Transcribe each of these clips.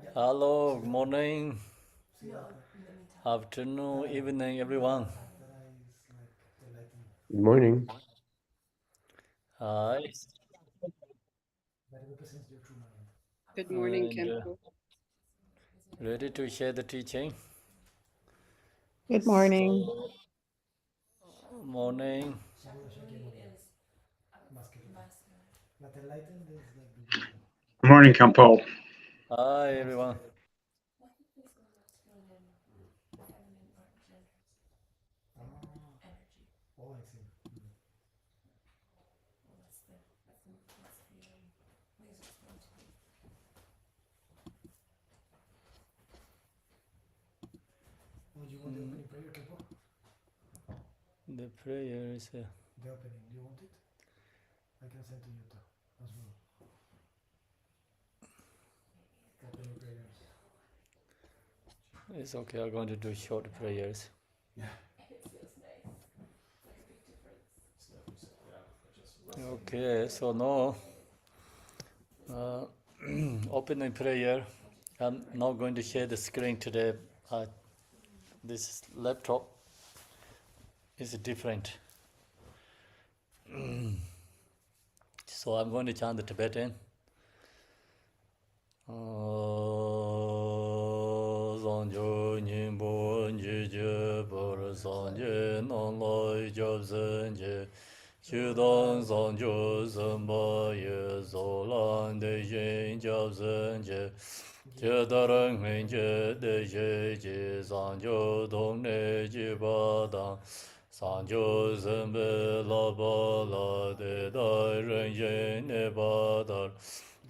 Hello, good morning, afternoon, evening, everyone. Good morning. Hi, Good morning, and Khenpo. ready to share the teaching. Good morning. So, morning. Good morning, Khenpo. Hi, everyone. The prayer is. It's okay. I'm going to do short prayers. Okay, so now opening prayer. I'm not going to share the screen today. This laptop is different. So I'm going to chant the Tibetan. Zangyo nyingbo njije por sanje nanlai job zenje Shudang zangyo zamba ye zolan de yin job zenje Chedarang menje de ye je zangyo dongne jibadang Sangyo zembe la ba la de da ren yin ne ba dar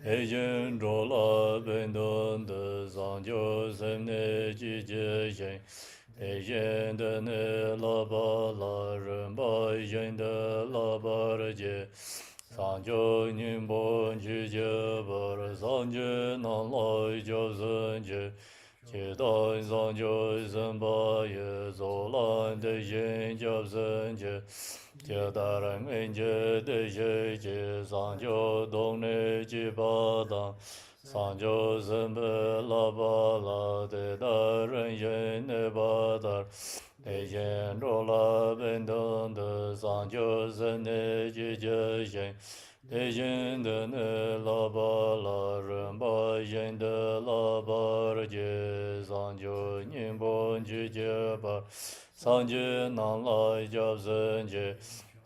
Ejen rola bendon de zangyo zemne jije yen Ejen de ne la ba la renpa yen de la ba je Sangyo nyingbo jije bar zangye nan lai jo zenje Chedan zangyo zenba ye zolan de yen job zenje Chedarang enje de ye je zangyo dongne jibadang Sangyo zembe la ba la de darang yen ne badar De yen ro la bendon de zangyo zenne jije yen De yen de ne la ba la renpa yen de la ba je zangyo nyingbo jije bar Sanje nan lai job zenje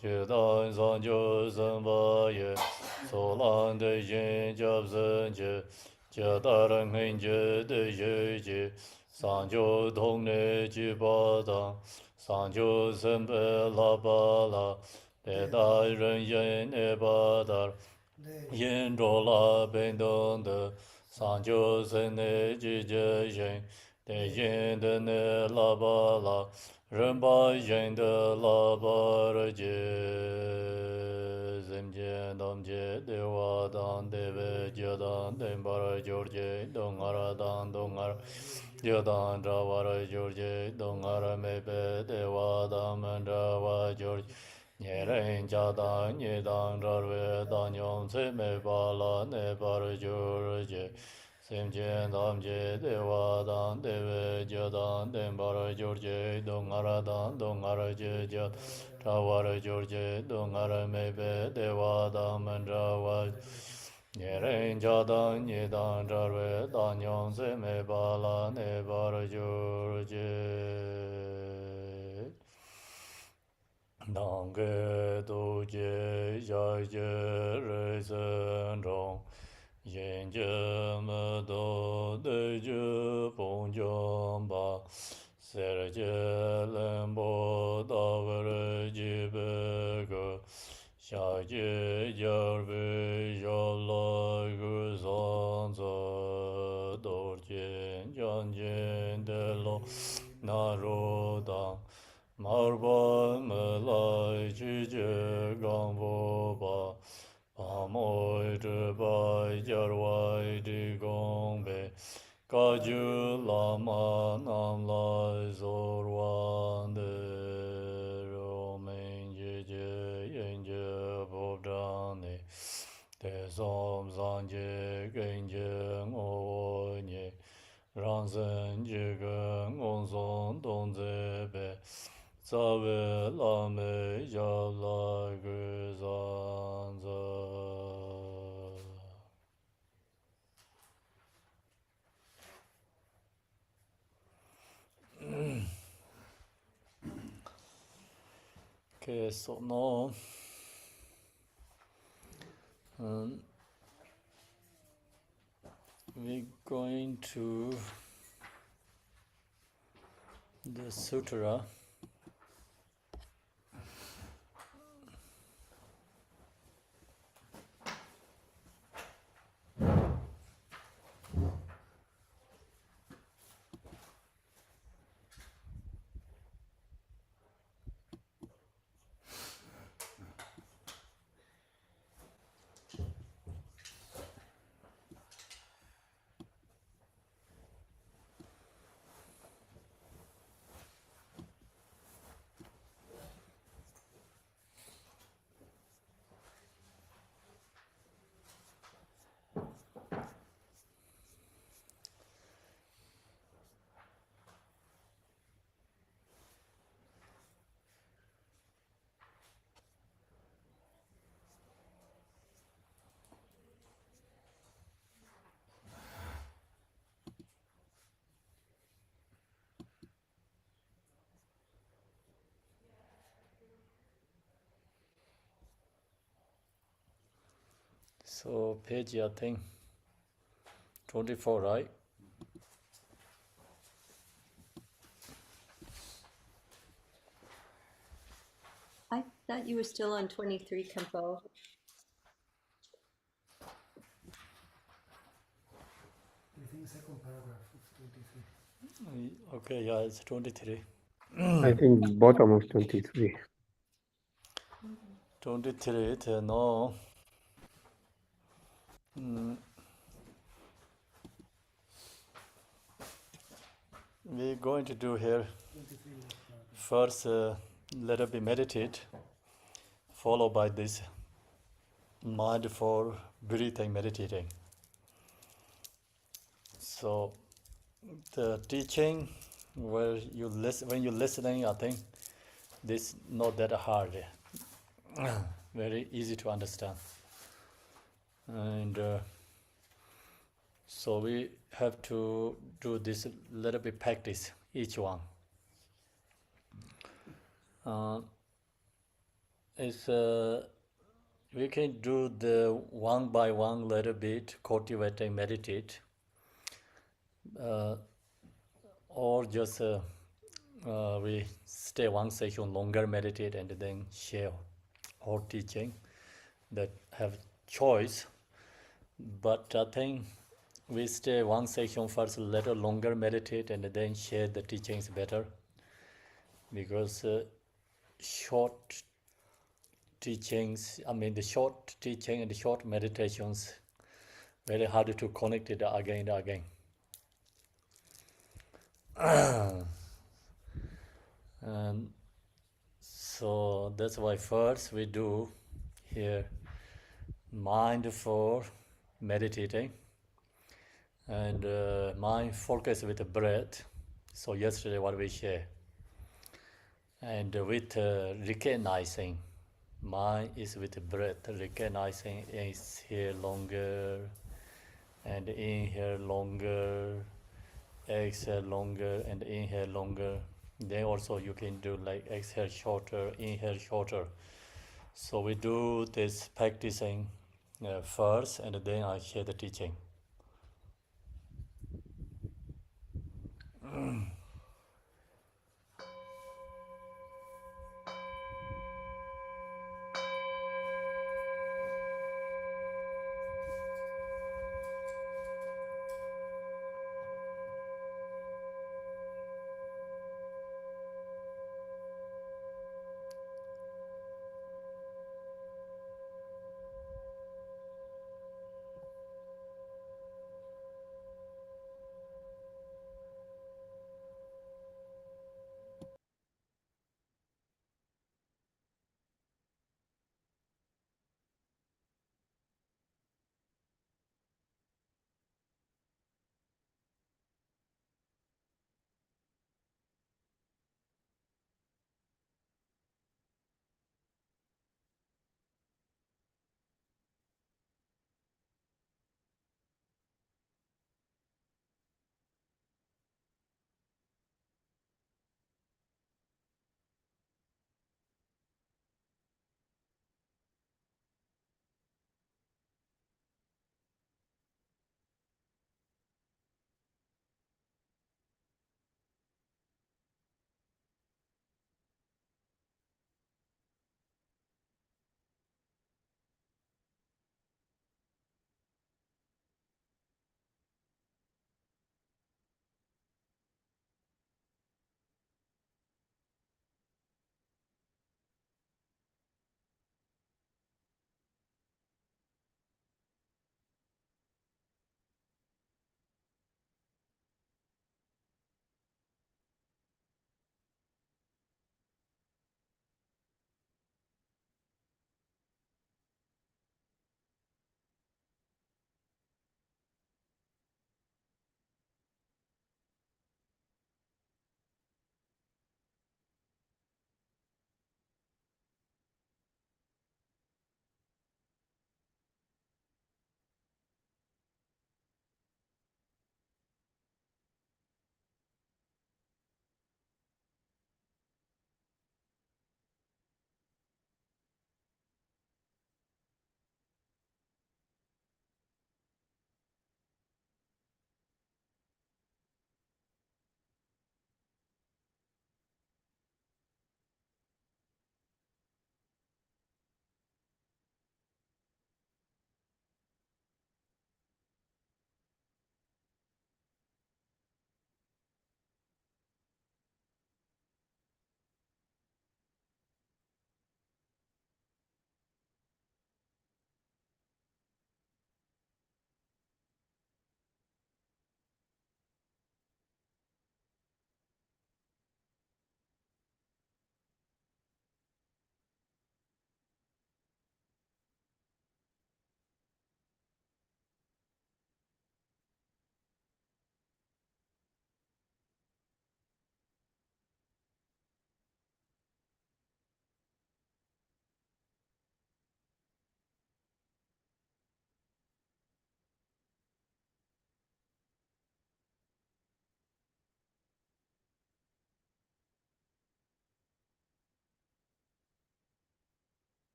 Chedan zangyo zenba ye Solan de yin job zenje Chedarang henje de ye je Sangyo dongne jibadang Sangyo zenbe la ba la Deda ren yen e badar Yin ro la bendon de Sangyo zenne jije yen De yin de ne la ba la Renpa yen de la ba re je Zem je dam je de wa dan de ve je dan den ba ra jor je dong ara dan dong ara je dan ra wa ra jor je dong ara me pe de wa dan man ra wa jor Nye ren cha dan nye dan ra re dan yong se me pa la ne pa ra jor je Sem je dam je de wa dan de ve je dan den ba ra jor je dong ara dan dong ara je je ra wa ra jor je dong ara me pe de wa dan man ra wa Nye ren cha dan nye dan ra re dan yong se me pa la ne pa ra jor je Nāngē tōjē yāyē rē sēn rōng Yēn jē mē tō tē jē pōng jōng bā Sēr jē lēn bō tā wē rē jī bē gō Shā jē yār bē yā lā gu sāng sā Dōr jēn jān jēn tē lō nā rō tāng Marba me lai chi je gang bo ba Pa moi zhe bai jar wai di gong bei Ka ju la ma nam lai zor wan de Ro men je je yen je bo dang ne Te som san je gen je ngo wo nye Ranzen jiga ngonzon donze be Zawe lame jabla guzanza. Okay, so now we're going to the sutra. So page, I think, 24, right? I thought you were still on 23, Khenpo. I think second paragraph of 23. Okay, yeah, it's 23. I think bottom of 23. 23, no. We're going to do here 23 last paragraph. first, let it be meditate, followed by this mindful breathing, meditating. So the teaching, when you're listening, I think this not that hard, very easy to understand. And so we have to do this little bit practice, each one. We can do the one by one little bit, cultivating, meditate, or just we stay one session longer, meditate, and then share or teaching that have choice. But I think we stay one session first, a little longer, meditate, and then share the teachings better, because short teachings, the short teaching and the short meditations, very hard to connect it again and again. And so that's why first we do here mindful meditating and mind focus with the breath. So yesterday what we share, and with recognizing, mind is with the breath, recognizing exhale longer and inhale longer, exhale longer and inhale longer. Then also you can do like exhale shorter, inhale shorter. So we do this practicing first, and then I share the teaching.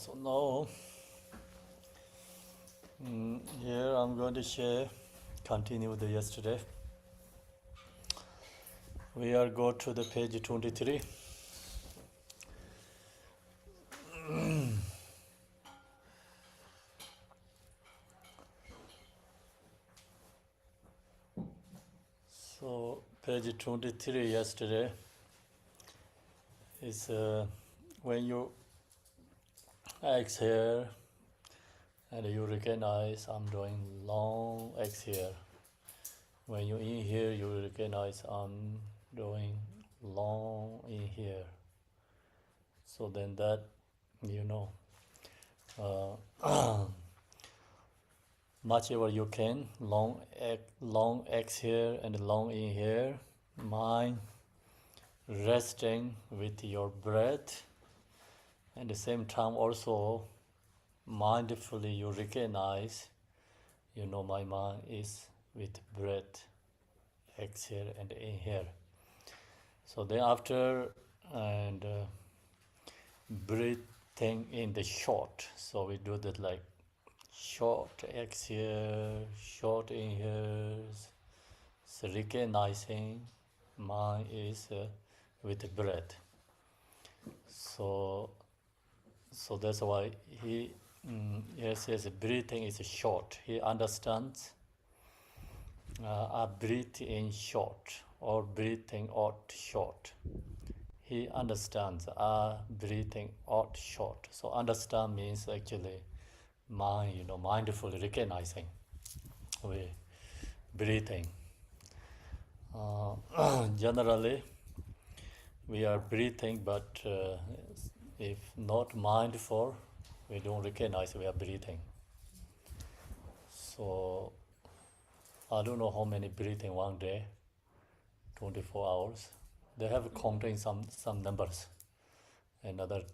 So now, here I'm going to share, continue with the yesterday. We are go to the page 23. So page 23 yesterday is when you exhale and you recognize I'm doing long exhale. When you inhale, you recognize I'm doing long inhale. So then that, much ever you can, long exhale and long inhale, mind resting with your breath, and at the same time also mindfully you recognize, my mind is with breath, exhale and inhale. So then after, and breathing in the short, so we do that like short exhale, short inhales, so recognizing mind is with breath. So that's why he says breathing is short. He understands I breathe in short or breathing out short. He understands breathing out short. So understand means actually mind, mindfully recognizing we breathing. Generally, we are breathing, but if not mindful, we don't recognize we are breathing. So I don't know how many breathing one day, 24 hours. They have counting some numbers. Another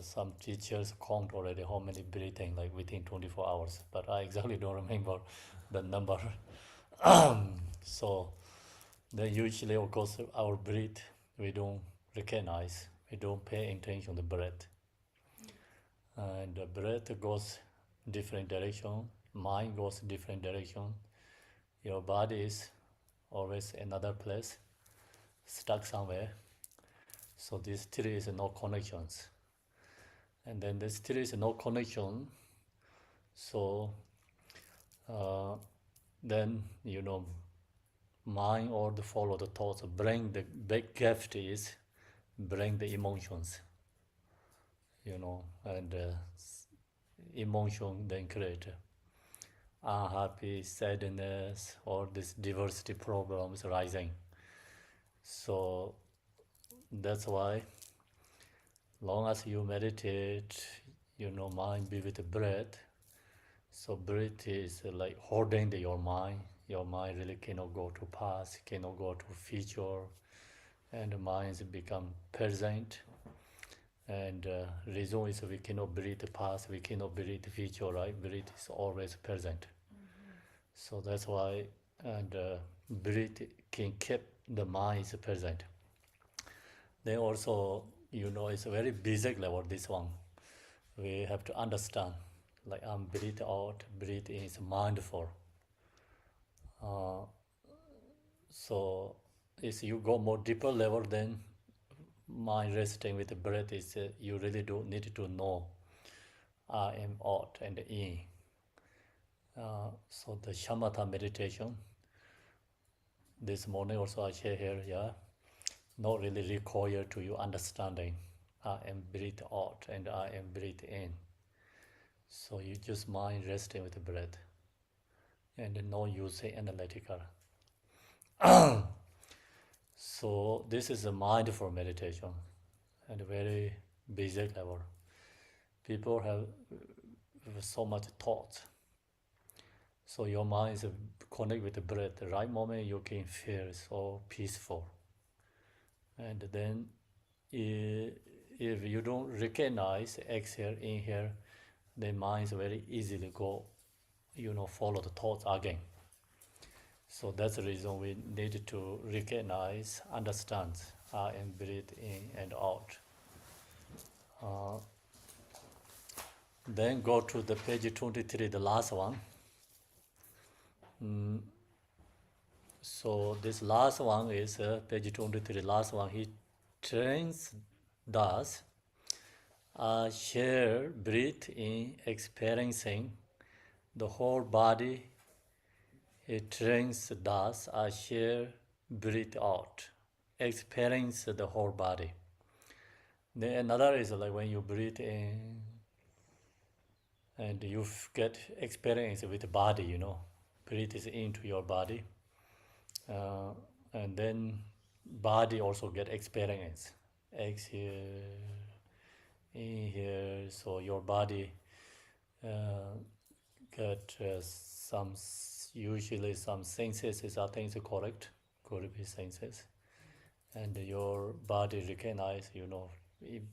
some teachers count already how many breathing like within 24 hours, but I exactly don't remember the number. So then usually of course our breath we don't recognize, we don't pay attention to the breath, and the breath goes different direction, mind goes different direction, your body is always another place, stuck somewhere. So these three is no connections, and then this three is no connection. So then mind or the follow the thoughts, bring the big gift is bring the emotions, and emotion then create unhappy, sadness, or this diversity problems rising. So that's why long as you meditate, mind be with the breath. So breath is like holding your mind. Your mind really cannot go to past, cannot go to future, and the mind become present. And reason is we cannot breathe past, we cannot breathe future, right? Breath is always present. So that's why, and breath can keep the mind is present. Then also, it's a very basic level, this one. We have to understand, like I'm breathe out, breathe in is mindful. So if you go more deeper level, then mind resting with the breath is you really do need to know I am out and in. So the shamatha meditation, this morning also I share here, not really require to you understanding I am breathe out and I am breathe in. So you just mind resting with the breath and no using analytical. So this is a mindful meditation and a very basic level. People have so much thoughts. So your mind is connected with the breath. The right moment you can feel so peaceful. And then if you don't recognize exhale, inhale, the mind is very easily go, follow the thoughts again. So that's the reason we need to recognize, understand, and breathe in and out. Then go to the page 23, the last one. So this last one is page 23, last one. He trains thus, share, breathe in experiencing the whole body. He trains thus, share, breathe out, experience the whole body. Then another is like when you breathe in and you get experience with the body, you know, breathe is into your body. And then body also get experience. Exhale, inhale, so your body get usually some senses is, I think is correct, could be senses. And your body recognize, you know,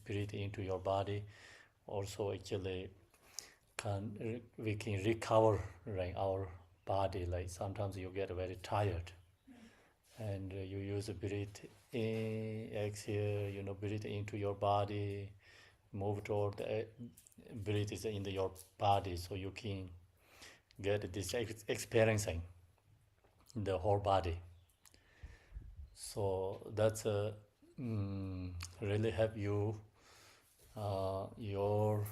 breathe into your body. Also actually we can recover, right, our body. Like sometimes you get very tired and you use breathe in, exhale, you know, breathe into your body, move toward the breathe is in your body, so you can get this experiencing the whole body. So that's really help you your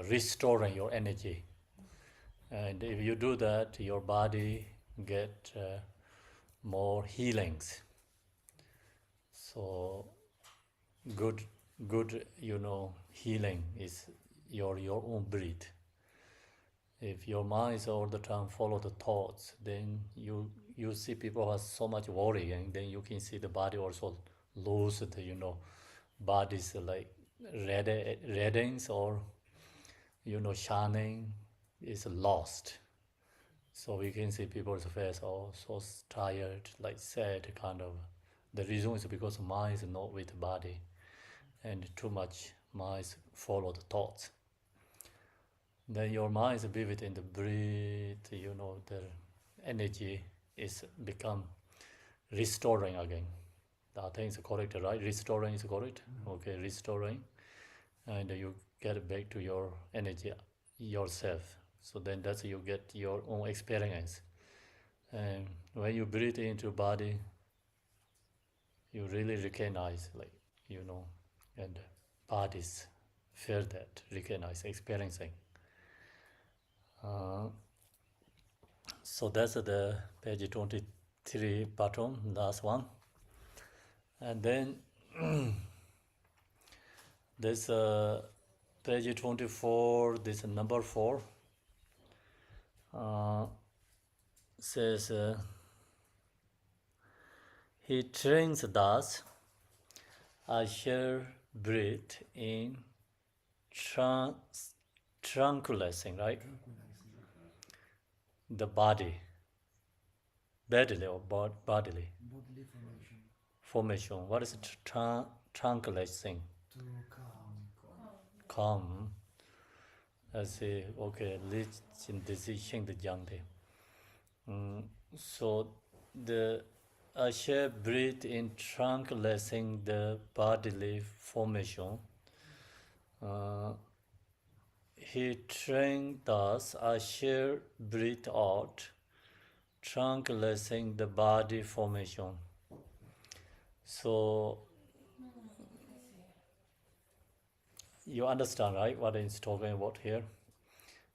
restoring your energy. And if you do that, your body get more healings. So good, you know, healing is your own breath. If your mind is all the time follow the thoughts, then you see people have so much worry, and then you can see the body also lose the, you know, bodies like reddings or, you know, shining is lost. So we can see people's face, oh, so tired, like sad, kind of. The reason is because mind is not with the body, and too much mind follow the thoughts. Then your mind is vivid in the breath, you know, the energy is become restoring again. I think it's correct, right? Restoring is correct? Okay, restoring. And you get back to your energy yourself. So then that's you get your own experience. And when you breathe into body, you really recognize, like, you know, and bodies feel that, recognize, experiencing. So that's the page 23 bottom, last one. And then this page 24, this number 4 says he trains thus, I shall breathe in tranquilizing, right? The body, bodily or bodily Bodily formation. formation. What is tranquilizing? To calm. Calm. I say, okay, let's in decision the young day. So the I shall breathe in tranquilizing the bodily formation. He trained thus, I shall breathe out, tranquilizing the body formation. So you understand, right, what it's talking about here?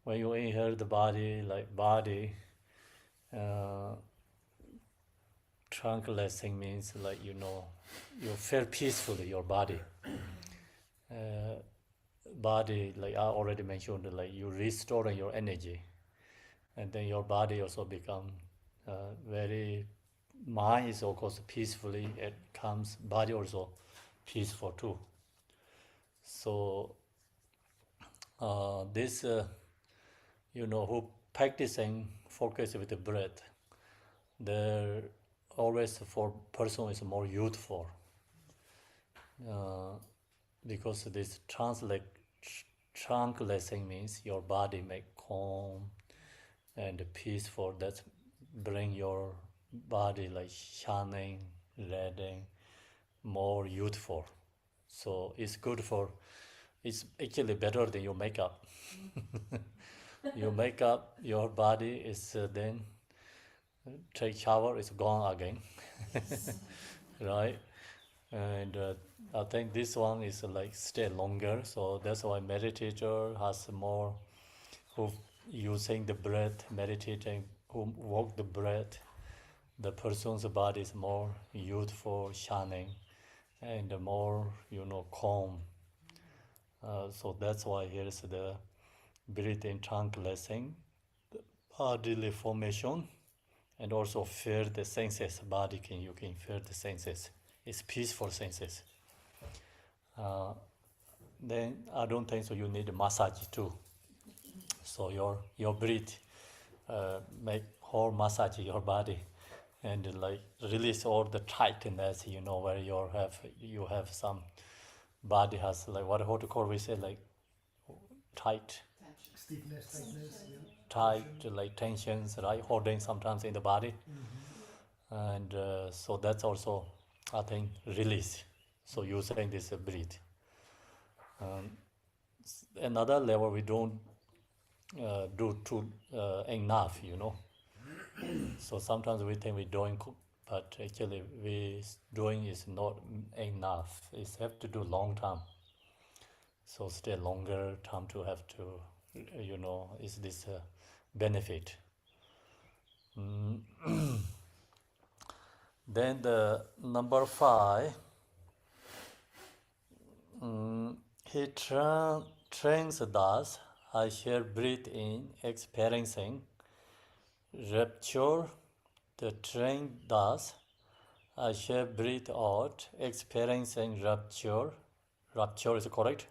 When you inhale the body, like body, tranquilizing means like, you know, you feel peacefully, your body. Body, like I already mentioned, like you restoring your energy. And then your body also become very, mind is of course peacefully, it comes, body also peaceful too. So this, you know, who practicing focus with the breath, they're always for person is more youthful. Because this tranquilizing means your body make calm and peaceful. That bring your body like shining, redding, more youthful. So it's good for it's actually better than your makeup. Your makeup, your body is then take shower, it's gone again, right? And I think this one is like stay longer, so that's why meditator has more who using the breath, meditating, who walk the breath. The person's body is more youthful, shining, and more calm. So that's why here's the breathing trunk lesson, bodily formation, and also feel the senses. Body you can feel the senses. It's peaceful senses. Then I don't think so. You need a massage too. So your breath make whole massage your body, and like release all the tightness. Where you have some body has like what to call we say like tight. Stiffness, tightness, yeah. Tight like tensions, right? Holding sometimes in the body, and so that's also I think release. So using this breathe. Another level we don't do too enough, So sometimes we think we're doing, but actually we doing is not enough. It's have to do long time. So stay longer time to have to, is this benefit. Then the number 5, he trains thus, I shall breathe in, experiencing rapture, the train thus, I shall breathe out, experiencing rapture. Rapture is correct?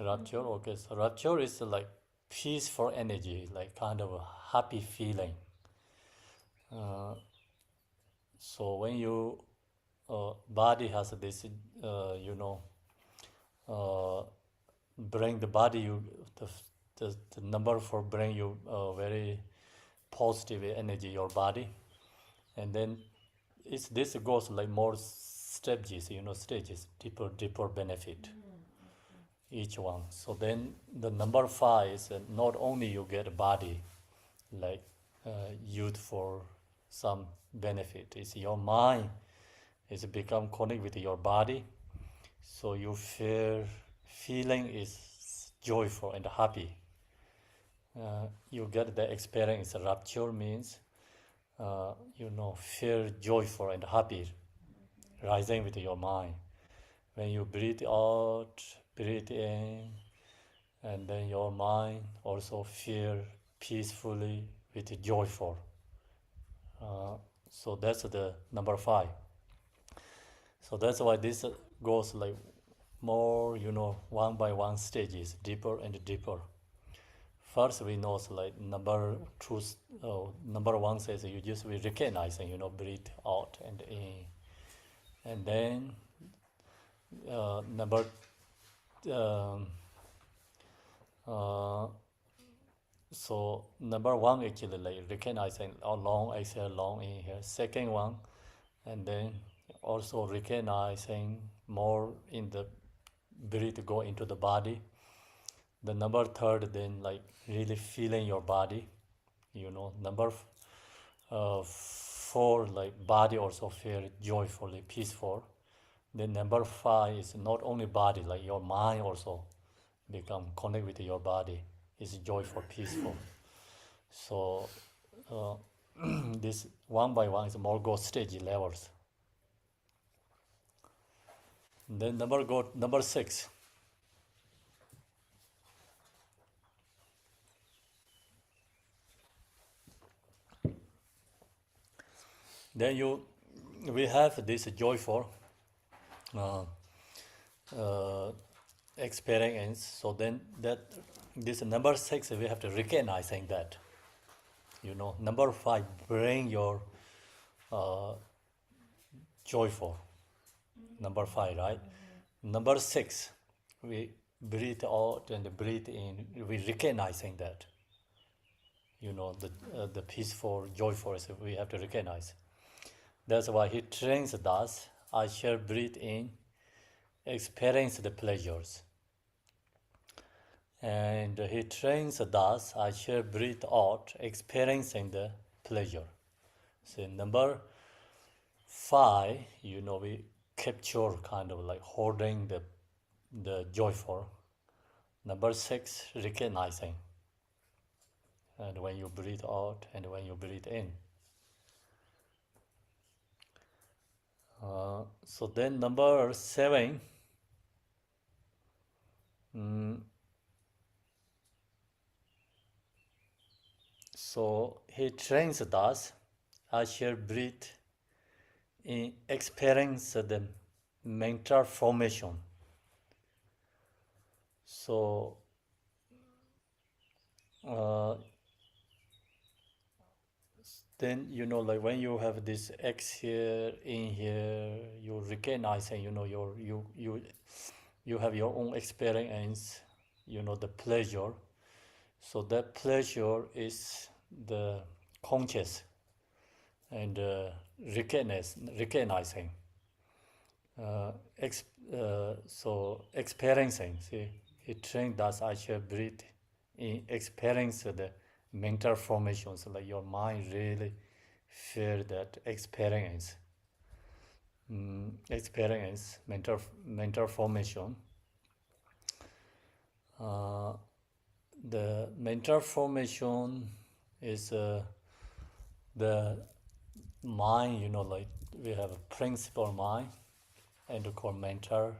Rapture, okay. So rapture is like peaceful energy, like kind of a happy feeling. So when you body has this, bring the body, the number 4 bring you very positive energy your body, and then this goes like more stages, stages, deeper benefit each one. So then the number 5 is not only you get a body like youthful some benefit, is your mind is become connected with your body, so you feeling is joyful and happy. You get the experience. Rapture means feel joyful and happy rising with your mind. When you breathe out, breathe in, and then your mind also feel peacefully with joyful. So that's the number 5. So that's why this goes like more, one by one stages, deeper and deeper. First, we know like number 1 says you just we recognize and breathe out and in, and then so number 1 actually like recognizing long exhale, long inhale. Second one, and then also recognizing more in the breathe go into the body. The number 3, then like really feeling your body, Number 4, like body also feel joyfully, peaceful. Then number 5 is not only body, like your mind also become connect with your body, is joyful, peaceful. So this one by one is more go stage levels. Then number 6. Then we have this joyful experience. So then this number 6 we have to recognizing that. Number 5 bring your joyful. Number 5, right? Number 6 we breathe out and breathe in. We recognizing that. The peaceful, joyful we have to recognize. That's why he trains us. I shall breathe in, experience the pleasures. And he trains thus, I shall breathe out, experiencing the pleasure. So number 5, we capture kind of like holding the joyful. Number 6, recognizing. And when you breathe out and when you breathe in. So then number 7, so he trains us, I shall breathe in experience the mental formation. So then like when you have this X here, in here, you recognize and you have your own experience, the pleasure. So that pleasure is the conscious and recognizing. So experiencing. See, he trained us. I shall breathe in experience the mental formations. Like your mind really feel that experience. Experience mental formation. The mental formation is the mind. Like we have a principal mind and called mental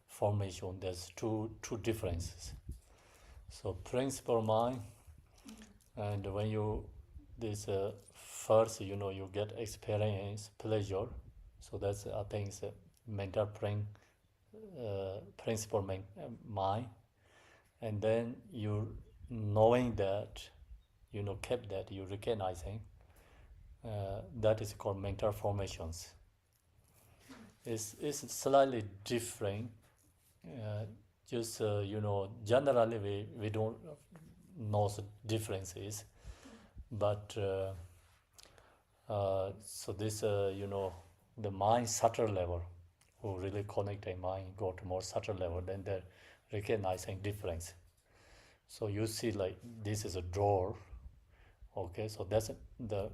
formation. There's two differences. So principal mind, and when you this first you get experience pleasure. So that's I think it's a mental principal mind, and then you knowing that kept that you recognizing that is called mental formations. It's slightly different. Just generally we don't know the differences, but so this the mind subtle level, who really connect a mind go to more subtle level, then they're recognizing difference. So you see like this is a door, okay, so that's the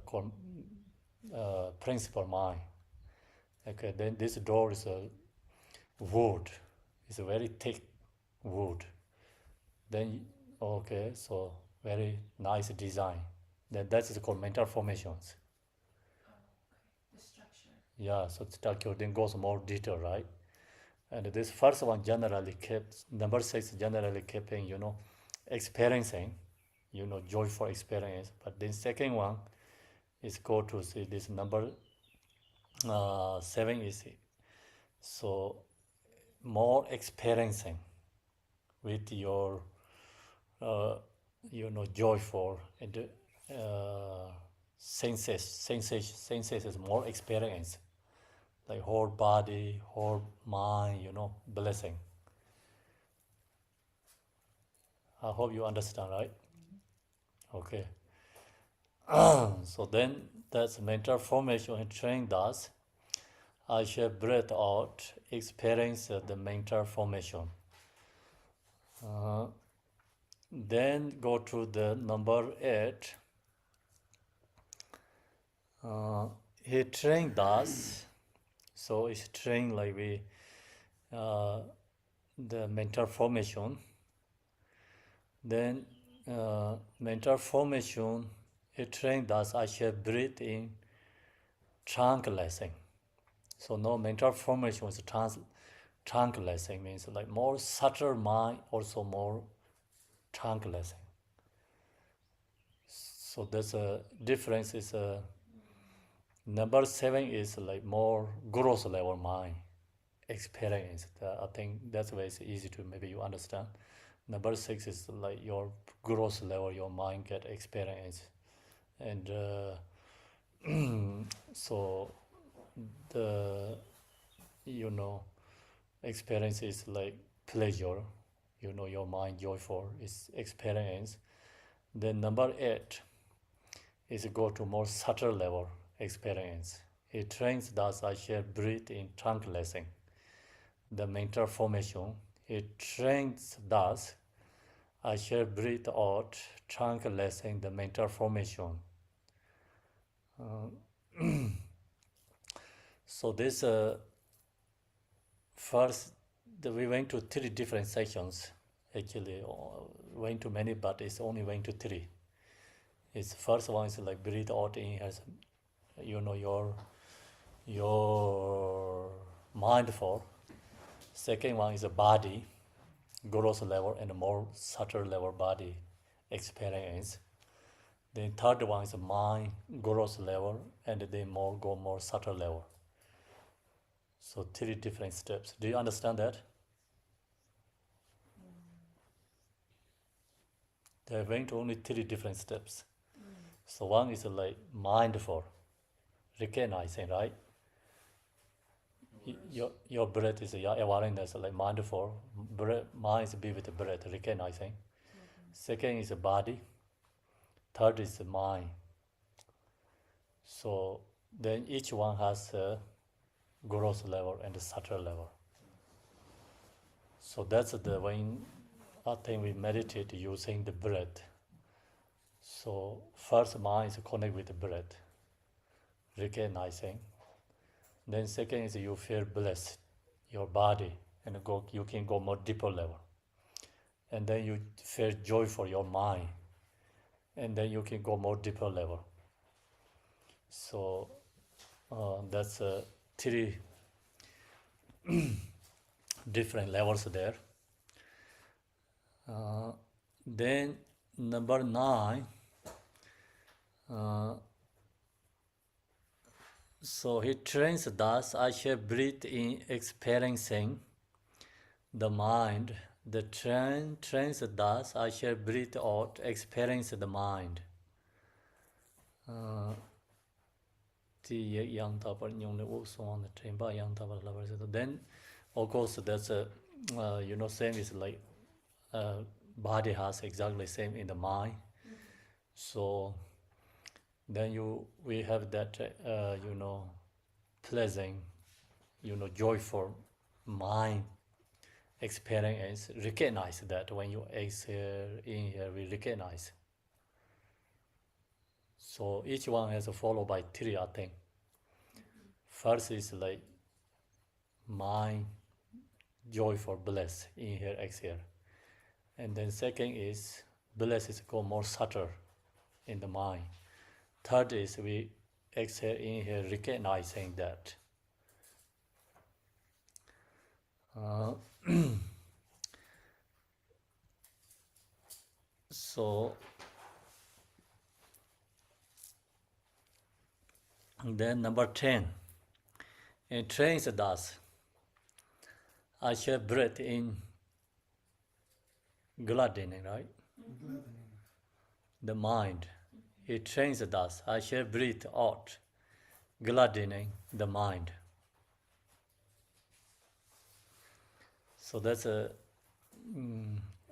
principal mind. Okay, then this door is a wood. It's a very thick wood. Then, okay, so very nice design. Then that is called mental formations. The structure. Yeah, so structure then goes more detail, right? And this first one generally kept, number 6 generally keeping, experiencing, joyful experience. But then second one is go to see this number 7 is so more experiencing with your joyful and senses is more experience, like whole body, whole mind, blessing. I hope you understand, right? Okay. So then that's mental formation and training does. I shall breathe out, experience the mental formation. Then go to the number 8. He trained us, so it's trained like we the mental formation. Then mental formation, he trained us. I shall breathe in tranquilizing. So no mental formation is tranquilizing, means like more subtle mind, also more tranquilizing. So there's a difference. Is number 7 is like more gross level mind experience. I think that's why it's easy to maybe you understand. Number 6 is like your gross level, your mind get experience, and so the experience is like pleasure, your mind joyful is experience. Then number 8 is go to more subtle level experience. It trains thus I shall breathe in tranquilizing the mental formation. It trains thus I shall breathe out, tranquilizing the mental formation. So this first, we went to 3 different sections. Actually, went to many, but it's only went to 3. It's first one is like breathe out in as your mindful. Second one is a body, gross level and more subtle level body experience. Then third one is a mind, gross level, and then more subtle level. So 3 different steps. Do you understand that? They went to only 3 different steps. So one is like mindful, recognizing, right? Your breath is your awareness, like mindful. Mind is be with the breath, recognizing. Second is the body. Third is the mind. So then each one has a gross level and a subtle level. So that's the way I think we meditate using the breath. So first mind is connect with the breath, recognizing. Then second is you feel blessed, your body, and you can go more deeper level. And then you feel joy for your mind, and then you can go more deeper level. So that's 3 different levels there. Then number 9. So he trains thus, I shall breathe in experiencing the mind. The trains thus, I shall breathe out, experience the mind. Then, of course, that's same is like body has exactly same in the mind. So then we have that pleasant, joyful mind experience. Recognize that when you exhale, inhale, we recognize. So each one has followed by 3, I think. First is like mind, joyful, bliss, inhale, exhale. And then second is bliss is go more subtle in the mind. Third is we exhale, inhale, recognizing that. So then number 10, it trains thus. I shall breathe in gladdening, right? The mind. It trains thus. I shall breathe out, gladdening the mind. So that's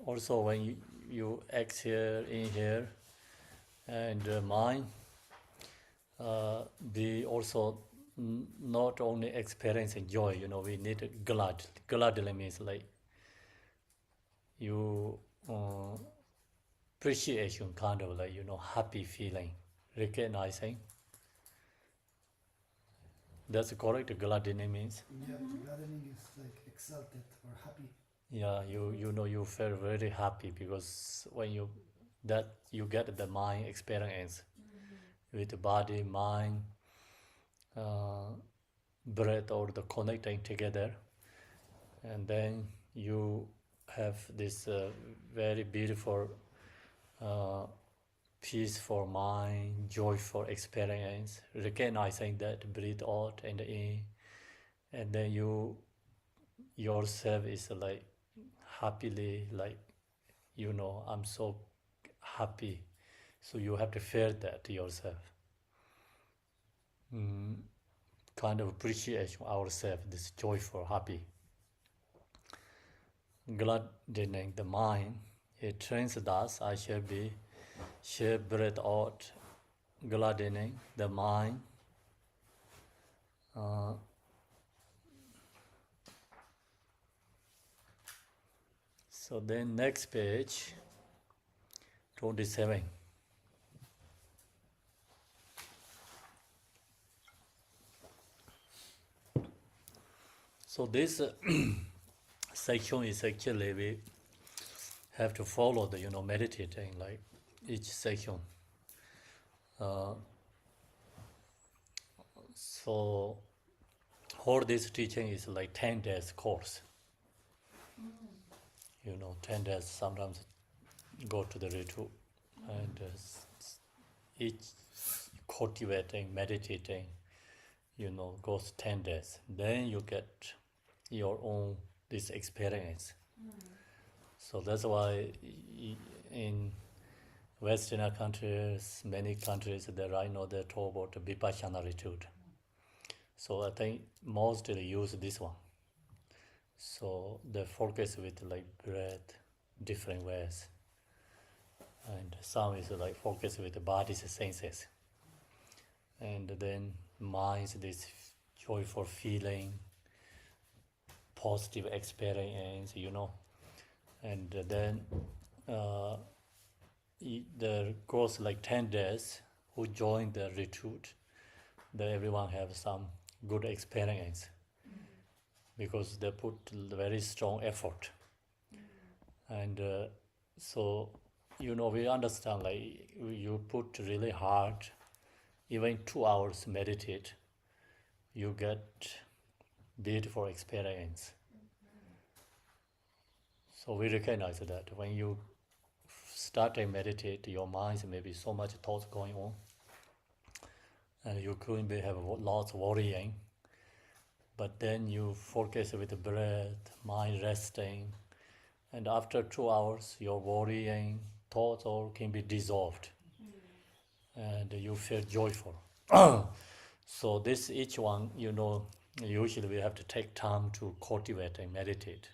also when you exhale, inhale, and mind be also not only experiencing joy. We need glad. Gladly means like you appreciation, kind of like happy feeling, recognizing. That's correct. Gladdening means. Yeah, gladdening is like exalted or happy. Yeah, you feel very happy because when you get the mind experience with the body, mind, breath, or the connecting together, and then you have this very beautiful, peaceful mind, joyful experience, recognizing that, breathe out and in, and then yourself is like happily, like I'm so happy. So you have to feel that yourself. Kind of appreciation ourselves, this joyful, happy. Gladdening the mind, it trains thus, I shall breathe out, gladdening the mind. So then next page, 27. So this section is actually we have to follow the meditating like each section. So all this teaching is like 10 days course. 10 days sometimes go to the retreat and each cultivating, meditating, goes 10 days. Then you get your own this experience. So that's why in Western countries, many countries, right now they talk about the Vipassana retreat. So I think mostly use this one. So they focus with like breath, different ways. And some is like focus with the body's senses. And then mind's this joyful feeling, positive experience, And then there goes like 10 days who join the retreat. Then everyone have some good experience because they put very strong effort. And so, we understand like you put really hard, even 2 hours meditate, you get beautiful experience. So we recognize that when you start to meditate, your mind may be so much thoughts going on, and you could be have lots of worrying. But then you focus with the breath, mind resting, and after 2 hours, your worrying thoughts all can be dissolved, and you feel joyful. So this each one, usually we have to take time to cultivate and meditate.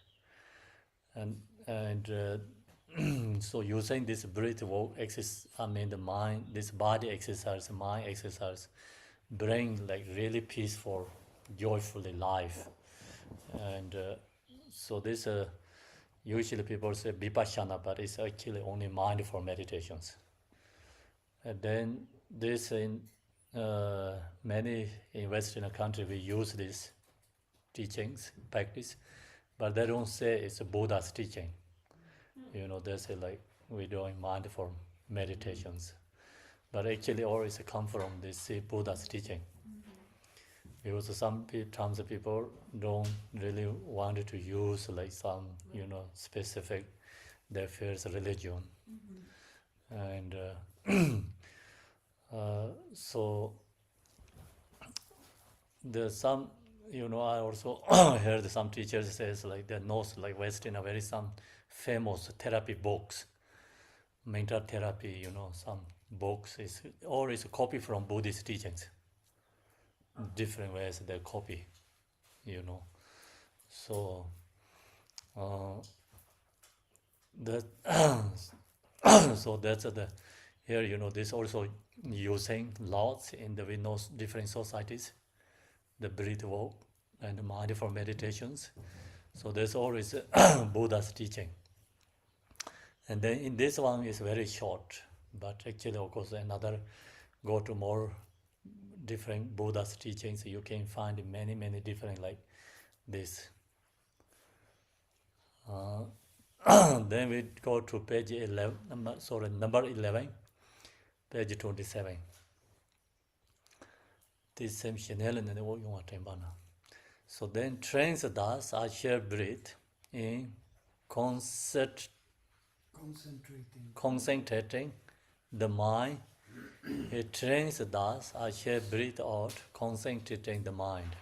And so using this breath work exercise, the mind, this body exercise, mind exercise, bring like really peaceful, joyfully life. And so this usually people say Vipassana, but it's actually only mindful meditations. And then this in many in Western countries we use these teachings, practice, but they don't say it's a Buddha's teaching. They say like we're doing mindful meditations, but actually always come from this Buddha's teaching. Because sometimes people don't really want to use like some specific their fears religion, and so there's some I also heard some teachers says like there knows like Western very some famous therapy books, mental therapy, some books is or is a copy from Buddhist teachings. Different ways they copy, So that so that's the here this also using lots in the we know different societies, the breath work and mindful meditations. So there's always Buddha's teaching. And then in this one is very short, but actually of course another go to more different Buddha's teachings. You can find many different like this. Then we go to page 11. Number 11, page 27. This same Chanel and the So then trains thus I shall breathe in concentrating the mind. It trains thus I shall breathe out, concentrating the mind.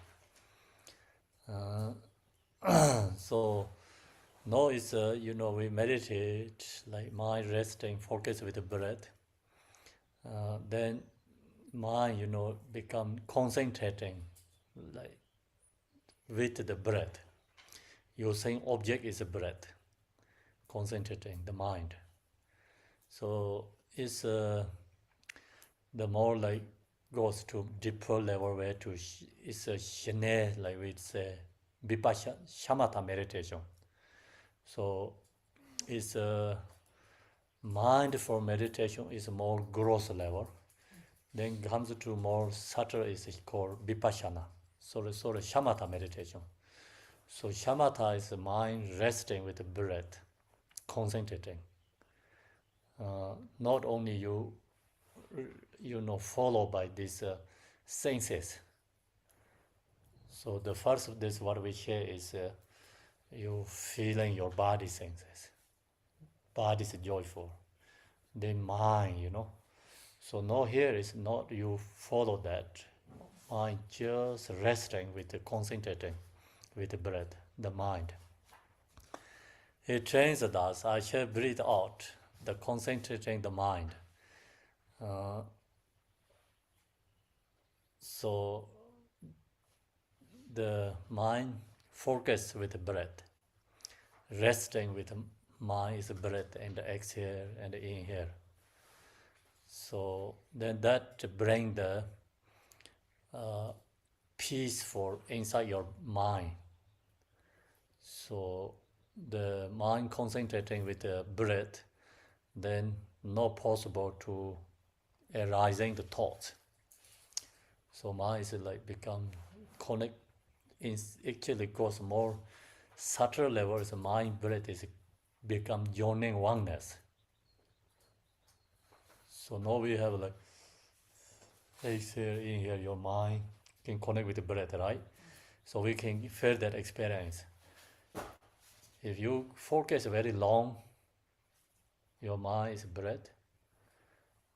So now it's we meditate like mind resting, focus with the breath. Then mind become concentrating like with the breath. You're saying object is a breath, concentrating the mind. So it's the more like goes to deeper level where to it's a shene, like we say Vipassana shamatha meditation. So it's mind for meditation is more gross level. Then comes to more subtle is called vipassana. So shamatha meditation. So shamatha is the mind resting with the breath, concentrating. Not only you followed by these senses. So the first of this, what we share is you feeling your body senses. Body is joyful. Then mind, So now here is not you follow that. Mind just resting with the concentrating with the breath, the mind. It trains us. I shall breathe out, the concentrating the mind. So the mind focus with the breath, resting with the mind is the breath and the exhale and the inhale. So then that bring the peaceful inside your mind. So the mind concentrating with the breath, then not possible to arising the thoughts. So mind is like become connect. Actually goes more subtle levels. Mind breath is become joining oneness. So now we have like exhale, inhale, your mind can connect with the breath, right? So we can feel that experience. If you focus very long, your mind is breath,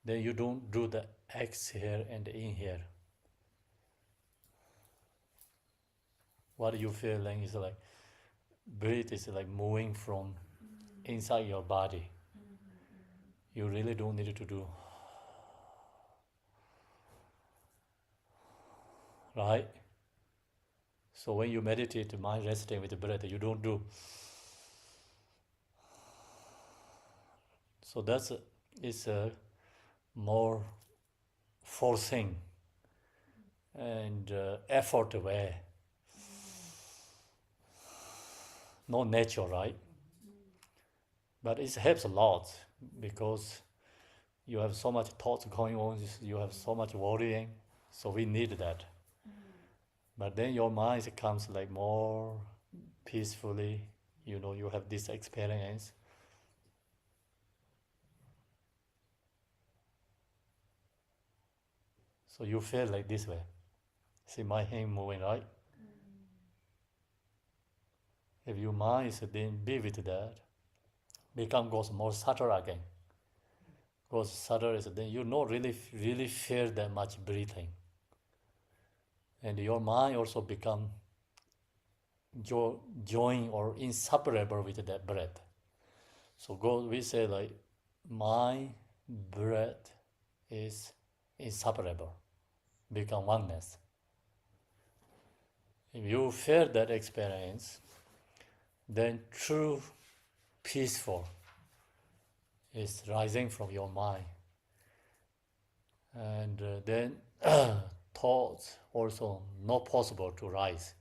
then you don't do the exhale and the inhale. What you feeling is like breath is like moving from inside your body. You really don't need to do, right? So when you meditate, mind resting with the breath, you don't do. So that's is a more forcing and effort way. Not natural, right? But it helps a lot because you have so much thoughts going on, you have so much worrying, so we need that. But then your mind comes like more peacefully, you have this experience. So you feel like this way. See my hand moving, right? If your mind is then be with that, goes more subtle again. Goes subtle is then you not really feel that much breathing. And your mind also become join or inseparable with that breath. So we say like mind, breath is inseparable, become oneness. If you feel that experience, then true peaceful is rising from your mind. And then thoughts also not possible to rise.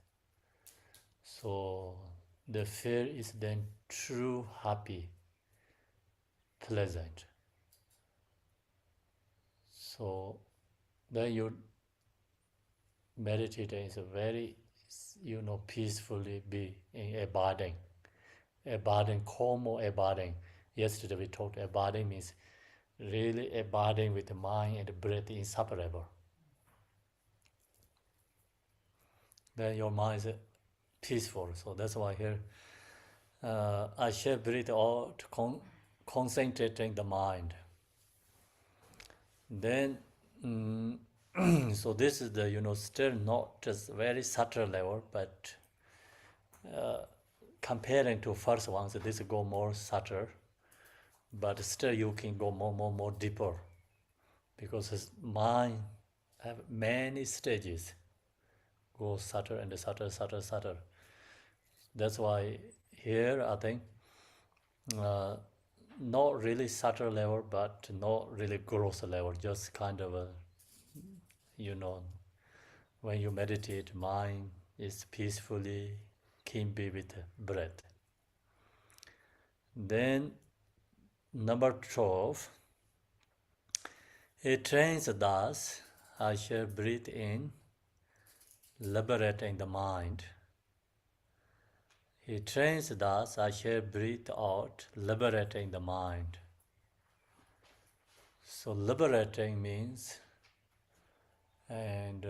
So the fear is then true happy, pleasant. So then you meditate is a very peacefully be in abiding, calm or abiding. Yesterday we talked abiding means really abiding with the mind and the breath inseparable. Then your mind is peaceful. So that's why here I shall breathe out, concentrating the mind. Then so this is the still not just very subtle level, but comparing to first one, so this go more subtle, but still you can go more deeper, because his mind have many stages, go subtle and subtle. That's why here I think not really subtle level, but not really gross level, just kind of a when you meditate, mind is peacefully can be with breath. Then number 12. He trains thus, I shall breathe in, liberating the mind. He trains thus, I shall breathe out, liberating the mind. So liberating means, and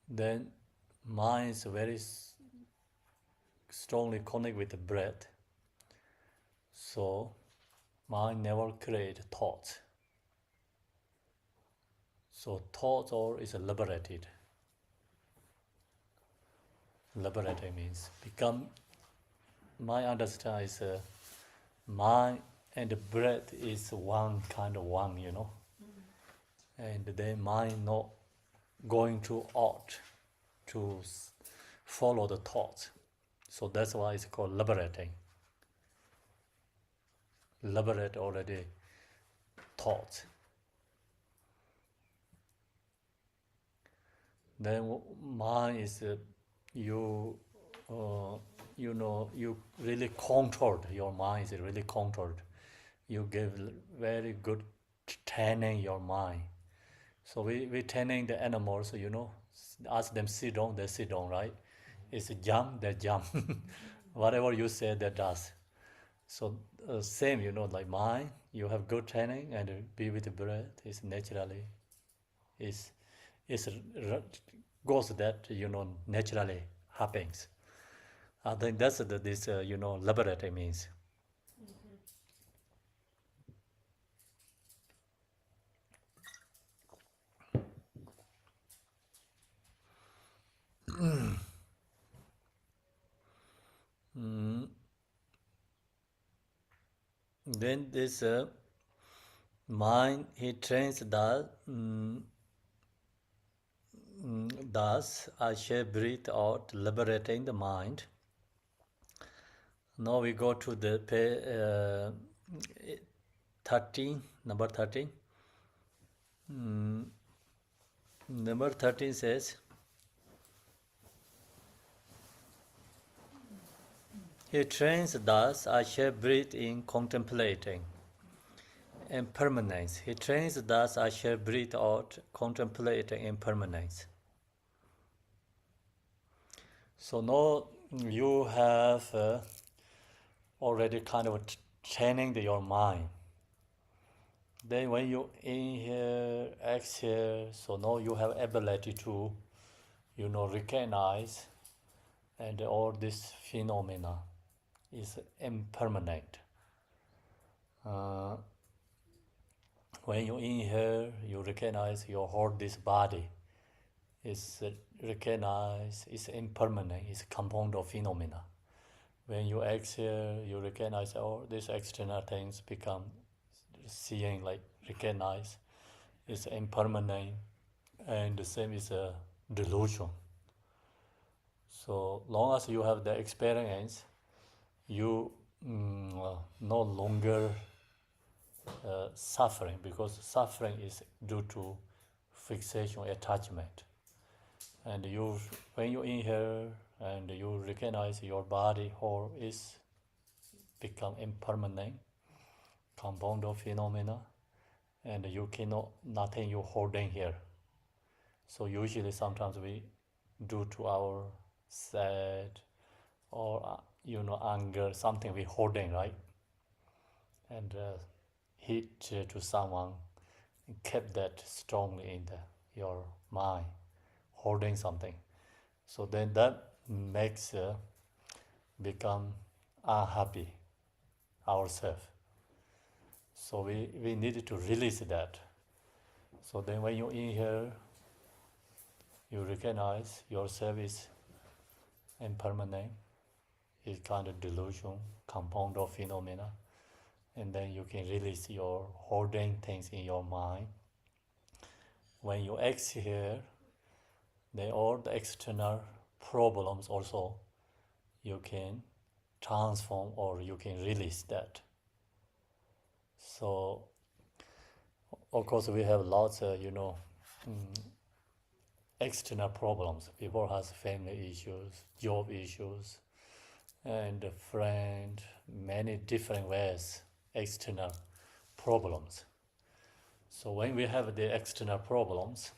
then mind is very strongly connected with the breath. So mind never create thoughts. So thoughts all is liberated. Liberating means become. My understanding is mind and breath is one kind of one, and then mind not going to out to follow the thoughts. So that's why it's called liberating. Liberate already thoughts. Then mind is you really controlled. Your mind is really controlled. You give very good training your mind. So we training the animals, ask them sit down, they sit down, right? It's jump, they jump. Whatever you say, they does. So same, like mind, you have good training and be with the breath. It's naturally, it's goes that naturally happens. I think that's this liberating means. Then this mind, he trains that. Thus, I shall breathe out, liberating the mind. Now we go to the page 13, number 13. Number 13 says, he trains thus, I shall breathe in contemplating impermanence. He trains thus, I shall breathe out contemplating impermanence. So now you have already kind of training your mind. Then when you inhale, exhale, so now you have ability to, recognize, and all this phenomena is impermanent. When you inhale, you recognize your whole this body is recognized, is impermanent, is compound of phenomena. When you exhale, you recognize all these external things become seeing, like recognize, is impermanent, and the same is a delusion. So long as you have the experience, you no longer suffering, because suffering is due to fixation, attachment. And when you inhale and you recognize your body whole is become impermanent, compound of phenomena, and you cannot, nothing you holding here. So usually sometimes we do to our sad or anger, something we holding, right? And hit to someone, kept that strongly in your mind, holding something. So then that makes become unhappy ourselves. So we needed to release that. So then when you inhale, you recognize yourself is impermanent, is kind of delusion, compound of phenomena, and then you can release your holding things in your mind. When you exhale, then all the external problems also you can transform or you can release that. So of course we have lots of external problems. People has family issues, job issues, and a friend, many different ways external problems. So when we have the external problems,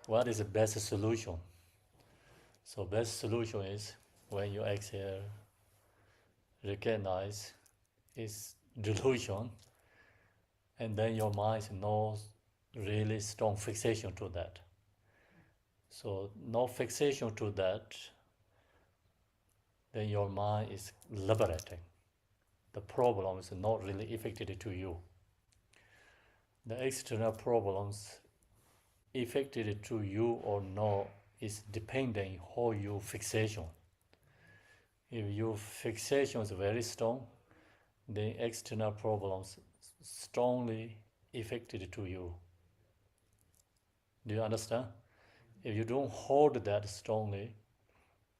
what is the best solution? So best solution is when you exhale, recognize its delusion, and then your mind is no really strong fixation to that. So no fixation to that, then your mind is liberating. The problem is not really affected to you. The external problems affected to you or not is depending how you fixation. If your fixation is very strong, the external problems strongly affected to you. Do you understand? If you don't hold that strongly,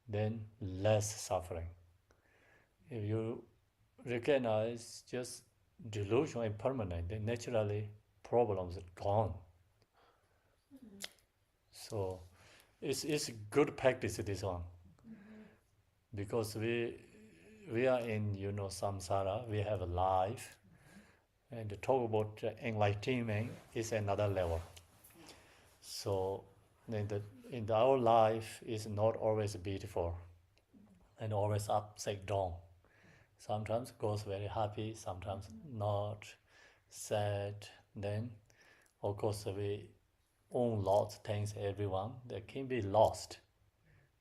then less suffering. If you recognize just delusion impermanent, then naturally problems are gone. So it's good practice, this one, because we are in samsara, we have a life, and to talk about enlightenment is another level. So in our life is not always beautiful and always upside down. Sometimes goes very happy, sometimes not, sad. Then of course we own lots of things, everyone that can be lost,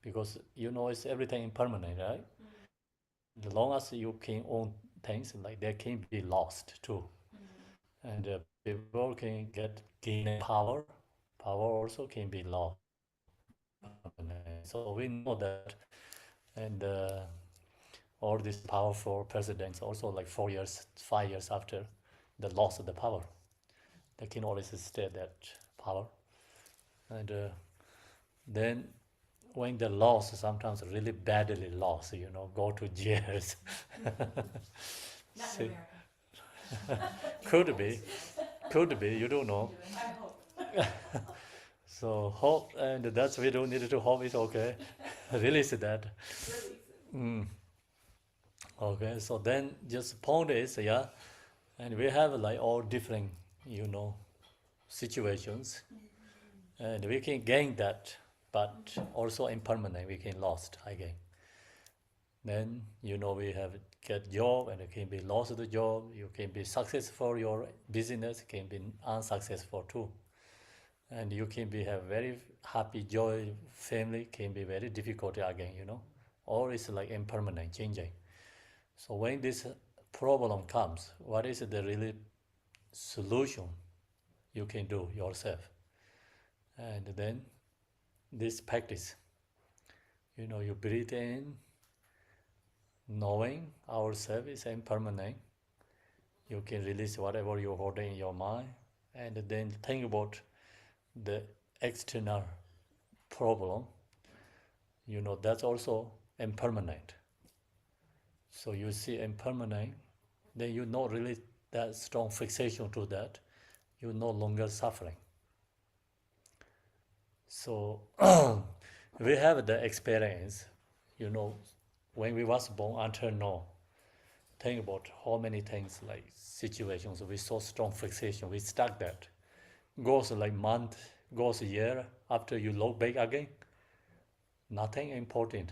because it's everything impermanent, right? The long as you can own things, like they can be lost too. And people can gain power also can be lost. So we know that. And all these powerful presidents also, like 4 years, 5 years after the loss of the power, they can always stay that power. And then when the loss, sometimes really badly lost, go to jails. Not in America. Could be, you don't know. I hope. So hope, and that's we don't need to hope, it's okay. Release that. Release it. Okay, so then just point is, and we have like all different, situations, and we can gain that, but also impermanent, we can lost again. Then, we have get job, and it can be lost the job, you can be successful, your business can be unsuccessful too. And you can have very happy, joy, family can be very difficult again, or it's like impermanent, changing. So when this problem comes, what is the really solution you can do yourself? And then this practice, you breathe in, knowing ourselves is impermanent. You can release whatever you're holding in your mind, and then think about the external problem. That's also impermanent. So you see impermanent, then you not really that strong fixation to that, you're no longer suffering. So we have the experience, when we was born until now. Think about how many things, like situations with so strong fixation, we stuck that. Goes like month, goes a year, after you look back again, nothing important.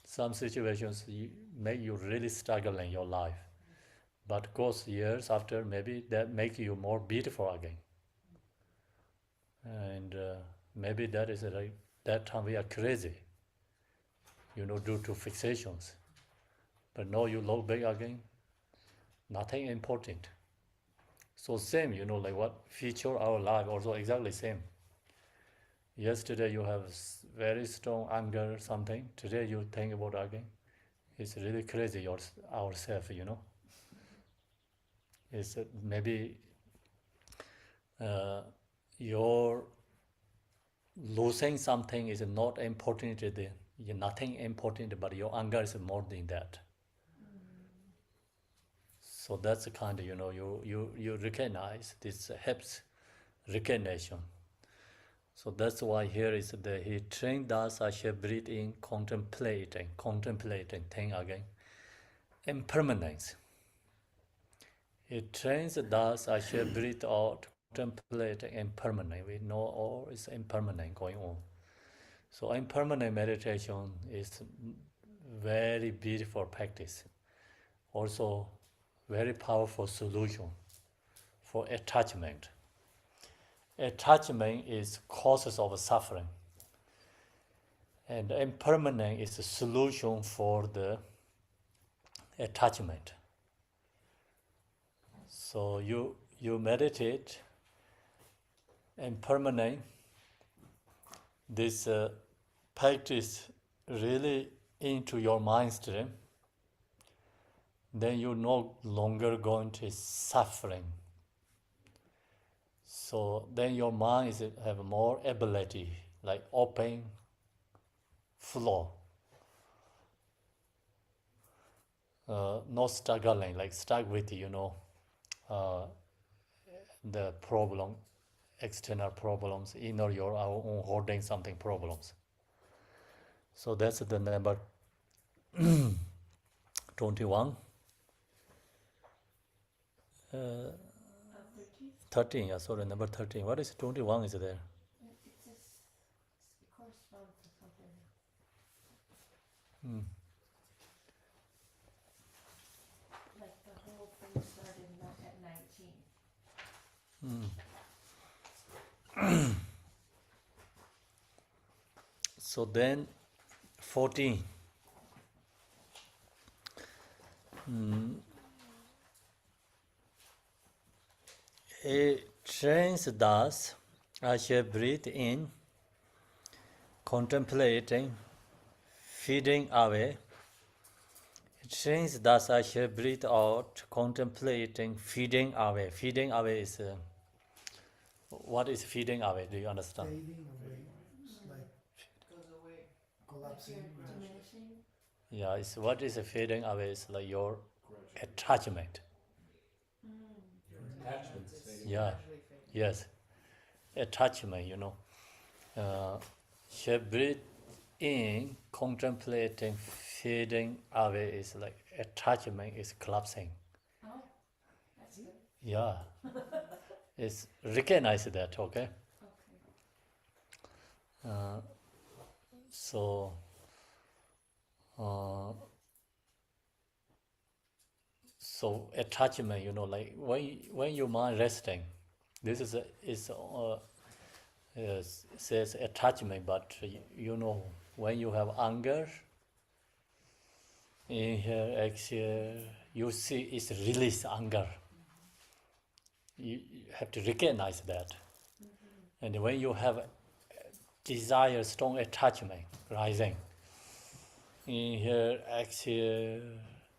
Some situations make you really struggle in your life, but goes years after, maybe that make you more beautiful again. And maybe that is like that time we are crazy, due to fixations. But now you look back again, nothing important. So same, like what feature our life also exactly same. Yesterday you have very strong anger, something. Today you think about again. It's really crazy ourselves, It's maybe your losing something is not important. Nothing important, but your anger is more than that. So that's the kind of, you recognize, this helps recognition. So that's why here is he trained us, I shall breathe in, contemplating, think again. impermanence. It trains thus I shall breathe out, contemplate impermanent. We know all is impermanent going on. So impermanent meditation is very beautiful practice. Also very powerful solution for attachment. Attachment is causes of suffering. And impermanent is a solution for the attachment. So you meditate impermanent. This practice really into your mind stream. Then you're no longer going to suffering. So then your mind is have more ability, like open flow. Not struggling, like stuck with, the problem, external problems, inner your own holding something problems. So that's the number 21. 13, yeah, sorry, number 13. What is 21 is there? It corresponds to something. Like the whole thing started at 19. So then 14. It trains thus, I shall breathe in, contemplating, feeding away. It trains thus, I shall breathe out, contemplating, feeding away. Feeding away is, what is feeding away? Do you understand? Fading away. It's like Goes away. collapsing. You're diminishing. Yeah, it's what is fading away is like your attachment. Yeah, yes, attachment, Shall breathe in, contemplating, fading away is like attachment is collapsing. Oh, that's good. Yeah, it's recognize that, okay? Okay. So, so attachment, like when your mind resting, this says attachment, but when you have anger, inhale, exhale, you see it's release anger. You have to recognize that. And when you have desire, strong attachment rising, inhale, exhale,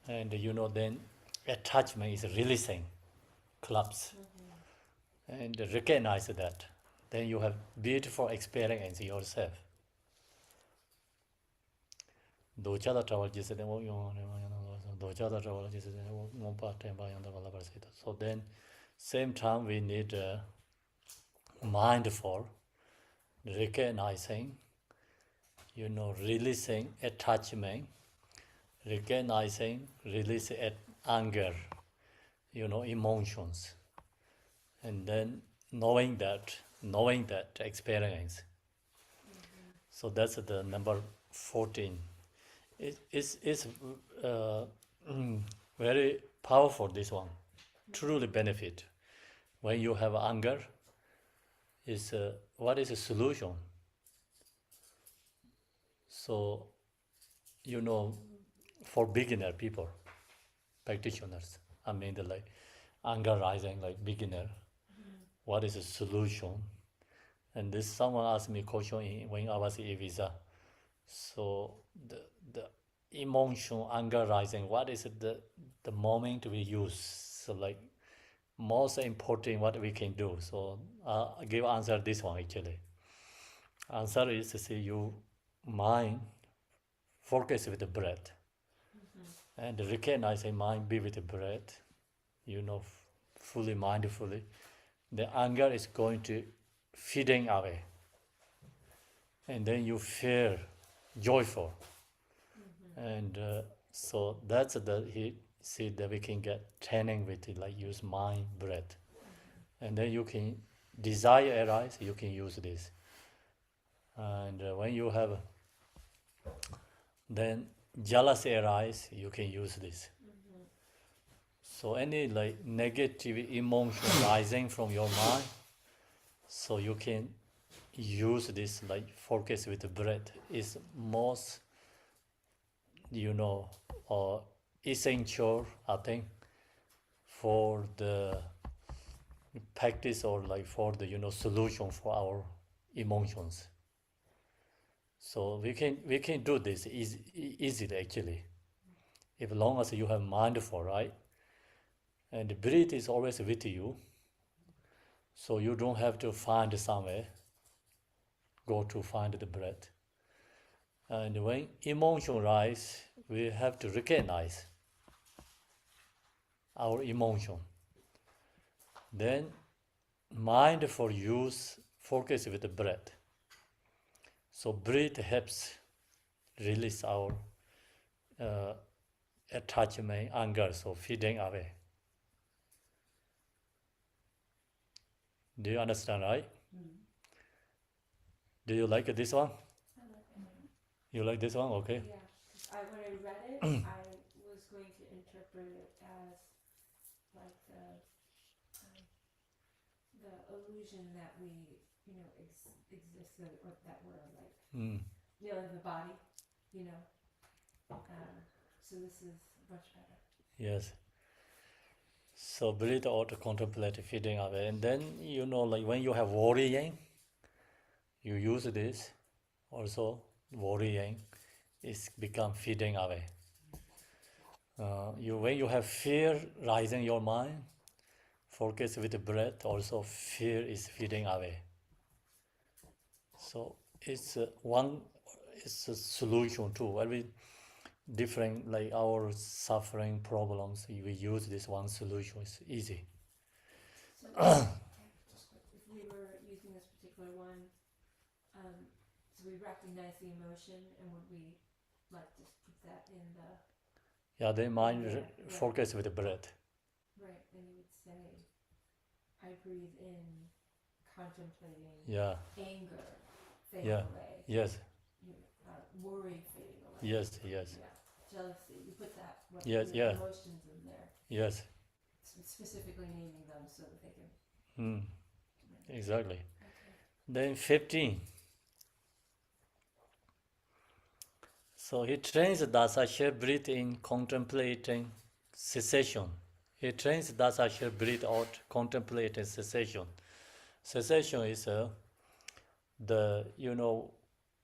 and then attachment is releasing, collapse, and recognize that. Then you have beautiful experience yourself. So then, same time we need mindful, recognizing, releasing attachment, recognizing, releasing anger, emotions, and then knowing that experience. So that's the number 14. It's very powerful, this one. Truly benefit. When you have anger, what is the solution? So, for beginner people, practitioners, like anger rising, like beginner, what is the solution? And this someone asked me question when I was in visa. So the emotion, anger rising, what is the moment we use? So like most important what we can do. So I give answer this one actually. Answer is to say you mind focus with the breath. And recognizing mind be with the breath, fully mindfully. The anger is going to fading away. And then you feel joyful. And So that's he see that we can get training with it, like use mind, breath. And then you can desire arise, you can use this. And when you have then jealousy arise, you can use this. So any like negative emotion rising from your mind, so you can use this like focus with the breath is most essential, I think, for the practice or like for the solution for our emotions. So we can do this easily actually, if long as you have mindful, right? And the breath is always with you, so you don't have to find somewhere, go to find the breath. And when emotion rise, we have to recognize our emotion. Then mindful use focus with the breath. So breath helps release our attachment, anger, so feeding away. Do you understand, right? Do you like this one? I like it. You like this one? Okay. Yeah, 'cause when I read it, I was going to interpret it as like the illusion that we, exist, or that we're like, the body, so this is much better. Yes. So breathe out, contemplate, feeding away. And then, like when you have worrying, you use this. Also, worrying is become feeding away. When you have fear rising your mind, focus with the breath, also fear is feeding away. So it's a solution to every different, like our suffering problems. We use this one solution, it's easy. So if we were using this particular one, so we recognize the emotion, and would we like just put that in the Yeah, then mind Yeah. focus with the breath. right, and you would say, I breathe in, contemplating anger fading away, Yes, worry fading away, yes, jealousy. You put that Yes, the emotions in there, yes. specifically naming them so that they can. Exactly. Okay. Then 15. So he trains Dasasha breathe in contemplating cessation. He trains Dasasha breathe out contemplating cessation. Cessation is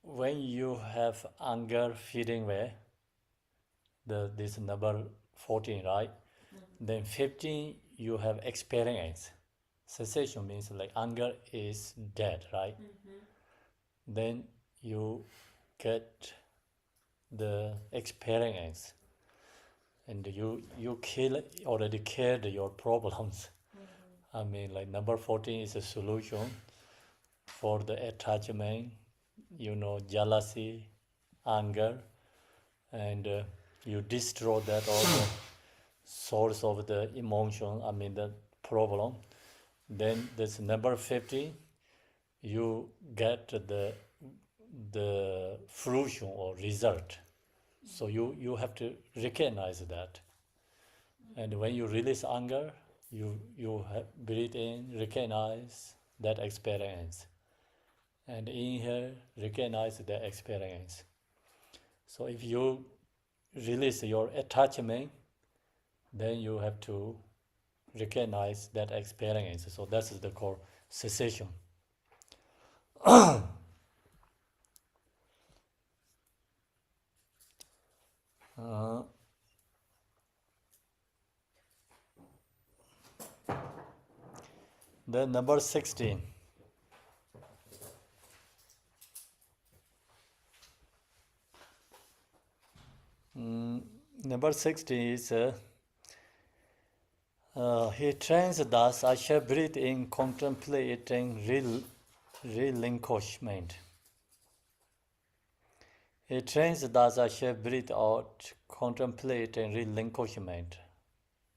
when you have anger feeding away, this number 14, right? Then 15 you have experience. Cessation means like anger is dead, right? Then you get the experience, and you already killed your problems. I mean, like number 14 is a solution for the attachment, jealousy, anger, and you destroy that all the source of the emotion, I mean the problem. Then this number 15, you get the fruition or result. So you have to recognize that. And when you release anger, you breathe in, recognize that experience. And inhale, recognize that experience. So if you release your attachment, then you have to recognize that experience. So that's the core cessation. Then number 16. Number 16 is he trains thus, I shall breathe in contemplating relinquishment. He trains thus, I shall breathe out contemplate and relinquishment.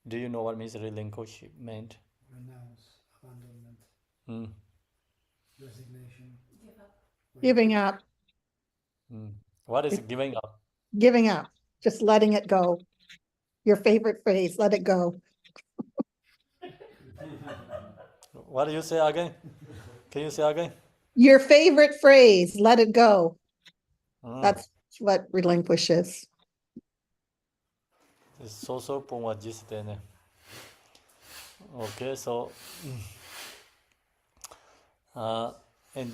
Do you know what means relinquishment? Renounce, abandonment, Mm. resignation. Give up. Giving up, Mm. What is giving up? giving up, just letting it go. Your favorite phrase, let it go. What do you say again? Can you say again? Your favorite phrase, let it go. Mm. That's what relinquish is. So pumajistene. Okay, so and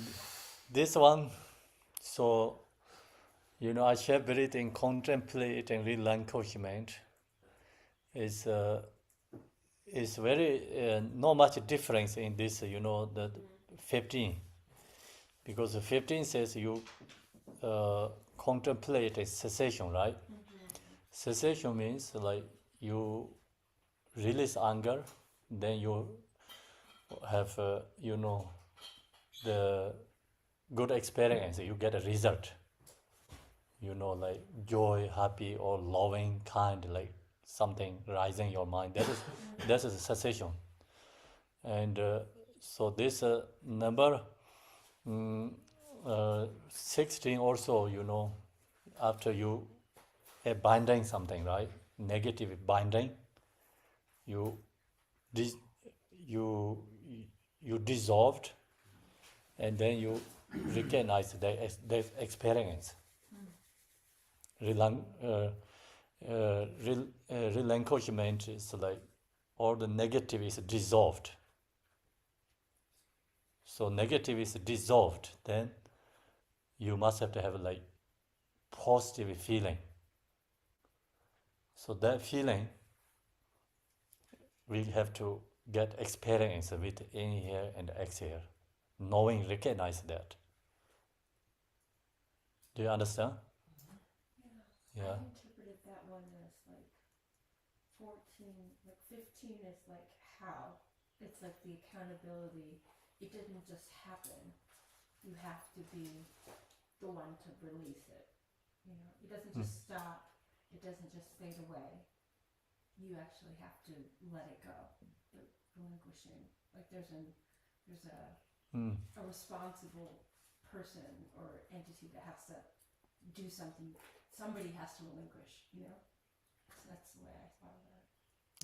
this one, so I share breathing, contemplate and relinquishment is very not much difference in this. The 15, because the 15 says you contemplate a cessation, right? Cessation means like you release anger, then you have the good experience, you get a result, like joy, happy or loving kind, like something rising your mind. That is a cessation. And so this number 16 also, after you binding something, right? Negative binding, you dissolved, and then you recognize the experience. Relinquishment is like all the negative is dissolved. So negative is dissolved, then you must have to have like positive feeling. So that feeling we have to get experience with inhale and exhale, knowing, recognize that. Do you understand? Yeah. I interpreted that one as like 14, like 15 is like how. It's like the accountability. It didn't just happen. You have to be the one to release it. It doesn't just stop. It doesn't just fade away. You actually have to let it go. The relinquishing. Like there's a responsible person or entity that has to do something. Somebody has to relinquish, So that's the way I thought of it.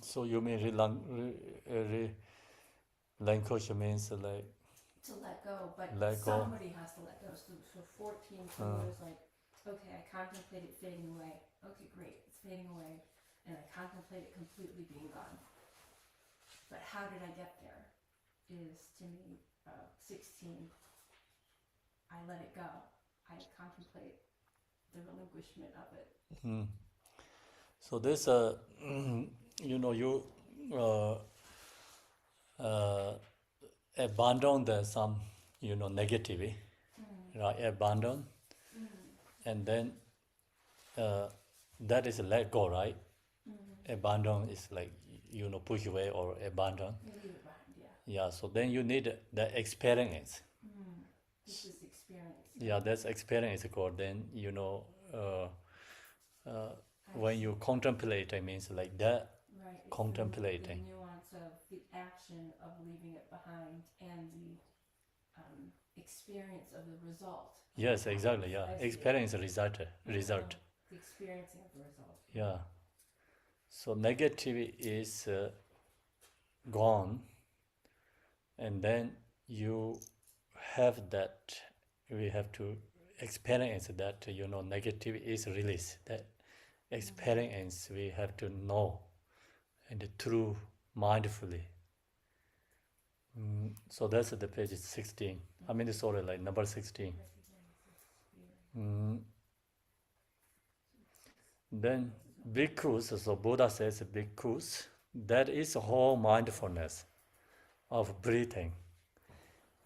So you mean relinquish means like to let go, but let go. somebody has to let go. So 14 for me was like, okay, I contemplate it fading away. Okay, great, it's fading away, and I contemplate it completely being gone. But how did I get there? Is to me 16. I let it go. I contemplate the relinquishment of it. So this you abandon the some negativity, right? Abandon, and then that is let go, right? Abandon is like push away or abandon. You leave it behind, yeah. Yeah. So then you need the experience. This is experience. Yeah, that's experience called. Then when you contemplate, it means like that. Right. It's Contemplating. the nuance of the action of leaving it behind and the experience of the result. Yes, exactly. Yeah, experience result. The experiencing of the result. Yeah. So negative is gone, and then you have that. We have to experience that negative is released. That experience we have to know, and through mindfully. So that's the page 16. I mean, sorry, like number 16. Then bhikkhus, so Buddha says bhikkhus, that is whole mindfulness of breathing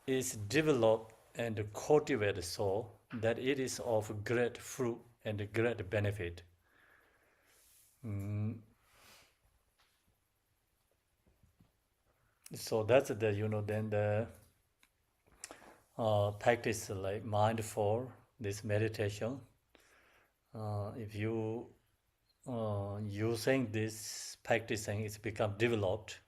is developed and cultivated so that it is of great fruit and great benefit. So that's the then the practice like mindful this meditation. If you using this practicing, it's become developed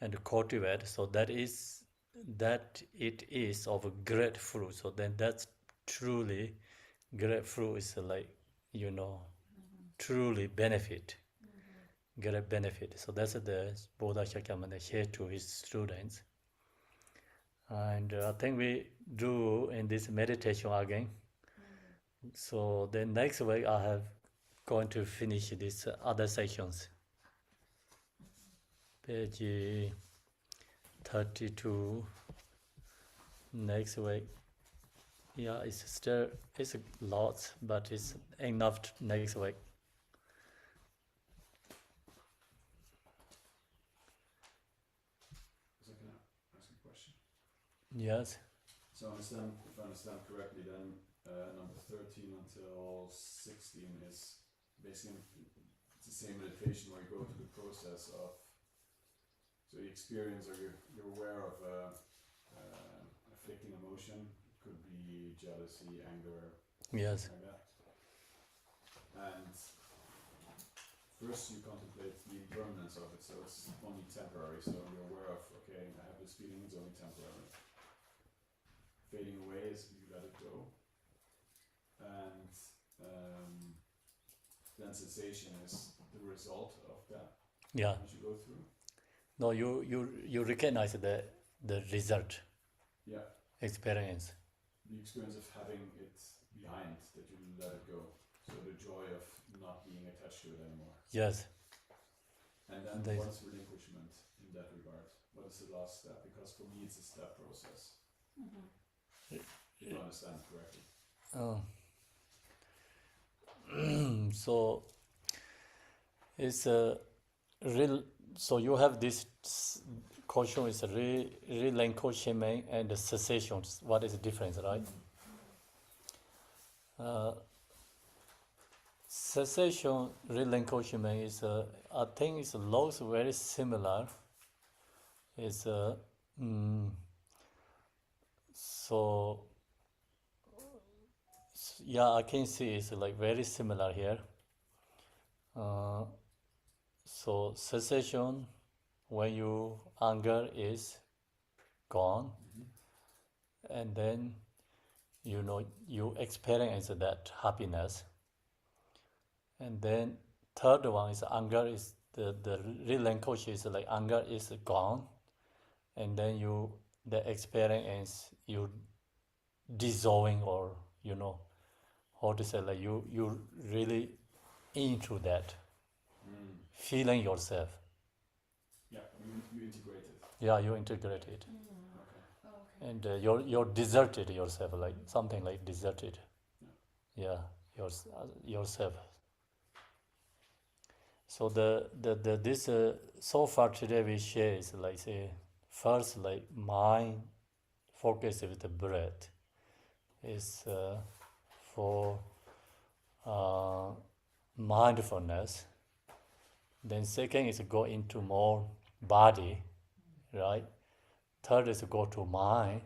and cultivate. So that it is of a great fruit. So then that's truly great fruit is like, truly benefit, great benefit. So that's the Buddha Shakyamuni shared to his students. And I think we do in this meditation again. So then next week I have going to finish these other sections. Page 32 next week. Yeah, it's a lot, but it's enough next week. So can I ask a question? Yes. So if I understand correctly, then number 13 until 16 is basically it's the same meditation where you go through the process of, so you experience or you're aware of afflicting emotion. It could be jealousy, anger, Yes. like that. And first you contemplate the impermanence of it, so it's only temporary. So you're aware of, okay, I have this feeling, it's only temporary. Fading away as you let it go. And then cessation is the result of that. Yeah. As you go through. No, you recognize the result. Yeah. Experience. The experience of having it behind, that you let it go. So the joy of not being attached to it anymore. Yes. And then what is relinquishment in that regard? What is the last step? Because for me it's a step process. If I understand correctly. So it's a real. So you have this question is relinquishment and cessation. What is the difference, right? Cessation, relinquishment is I think it's looks very similar. It's so yeah, I can see it's like very similar here. So cessation, when you anger is gone, and then you experience that happiness. And then third one is anger is the relinquish is like anger is gone, and then the experience you dissolving, or how to say, like you really into that feeling yourself. Yeah, you integrate it. Yeah, you integrate it. Okay. And you're deserted yourself, like something like deserted. Yeah, yourself. So this so far today we share is like, say, first, like mind focus with the breath is for mindfulness. Then second is go into more body, right? Third is go to mind.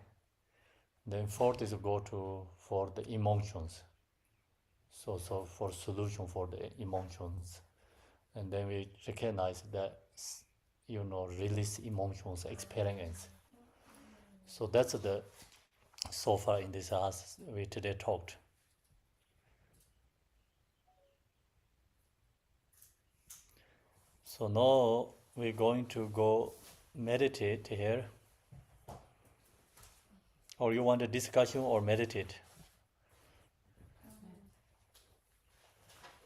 Then fourth is go to for the emotions. So for solution for the emotions. And then we recognize that, release emotions experience. So that's the so far in this as we today talked. So now we're going to go meditate here. Or you want a discussion or meditate?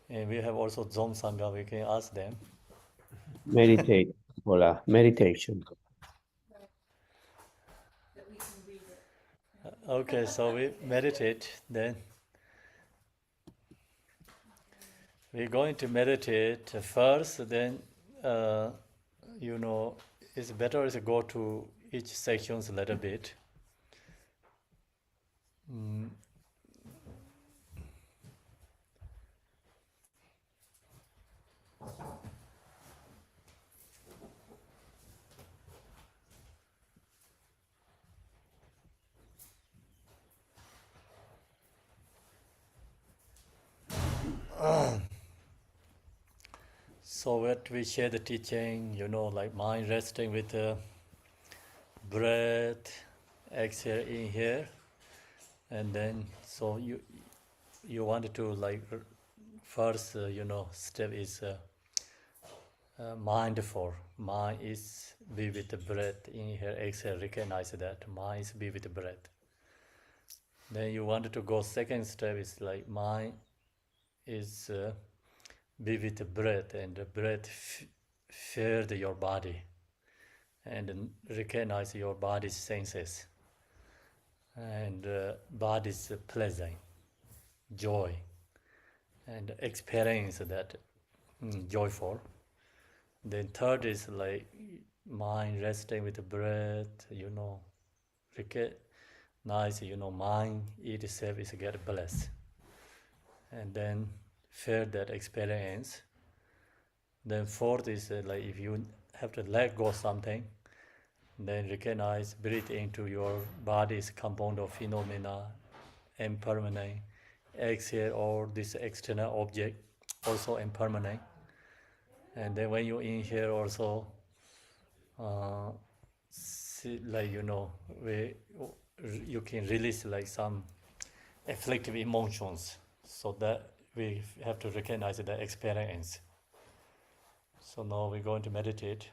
And we have also Zom Sangha, we can ask them. Meditate. Voila, meditation. That we can read it. Okay, so we meditate then. We're going to meditate first, then, it's better to go to each sections a little bit. So what we share the teaching, like mind resting with the breath, exhale in here, and then so you wanted to like first step is mindful. Mind is be with the breath in here, exhale. Recognize that mind is be with the breath. Then you wanted to go second step is like mind is be with the breath, and the breath filled your body, and recognize your body's senses, and body's pleasant, joy, and experience that joyful. Then third is like mind resting with the breath, recognize, mind itself is get blessed. And then feel that experience. Then fourth is like if you have to let go something, then recognize, breathe into your body's compound of phenomena, impermanent. Exhale all this external object, also impermanent. And then when you inhale also, like you can release like some afflictive emotions, so that we have to recognize the experience. So now we're going to meditate.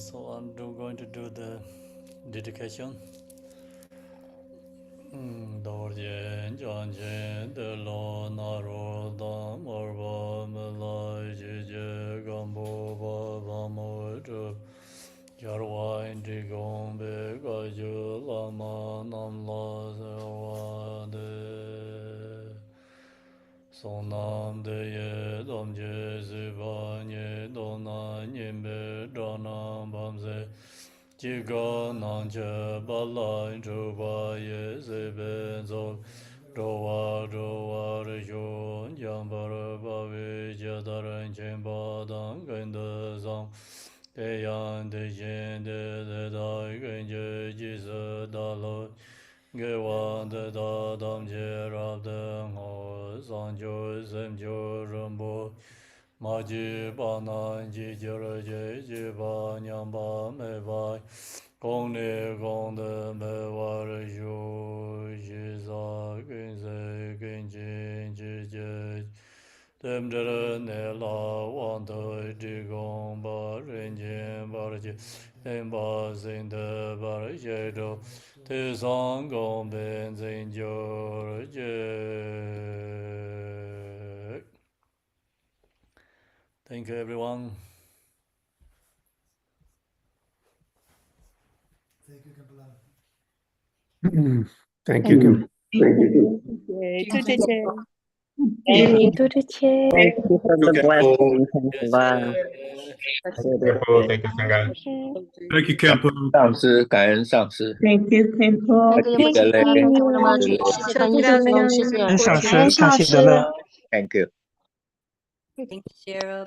So I'm going to do the dedication. Dorjen Janjen De Lo Naro Dam Orba Malai Jije Gambo Baba Mojo Jarwa Indi Gombe Gaju Lama Nam La Sewa De Sonam De Ye Dom Je Ziba Nye Dona Nyimbe Dana Bamze Jiga Nanja Bala Juba Ye Zebe Zol Dowa Dowa Rejo Yambara Bavi Jadaran Chemba Dan Ganda Zang Deyan Dejen De Dai Genje Jisa Dalo Gewan De Da Dam Je Rab De Ngo Sanjo Zemjo Rambo Maji Banan Ji Jara Je Je Ba Nyam Ba Me Ba Gong Ne Gong De Me War Ju Ji Za Gen Se Gen Jin Ji Je Dem Jara Ne La Wan De Di Gong Ba Ren Jin Ba Ji Dem Ba Zin De Ba Je Do Te Sang Gong Ben Zin Jo Je. Thank you, everyone. Thank you, Khenpo. Thank you, Khenpo. Thank you to the chair. Thank you for the blessing. Wow. Thank you, Sangha. Thank you, Khenpo. 上师，感恩上师， Thank you, Khenpo. 感谢德勒，Thank you. 德勒 谢谢。上师，上西德勒。 ，Thank you。 Thank you, Shara.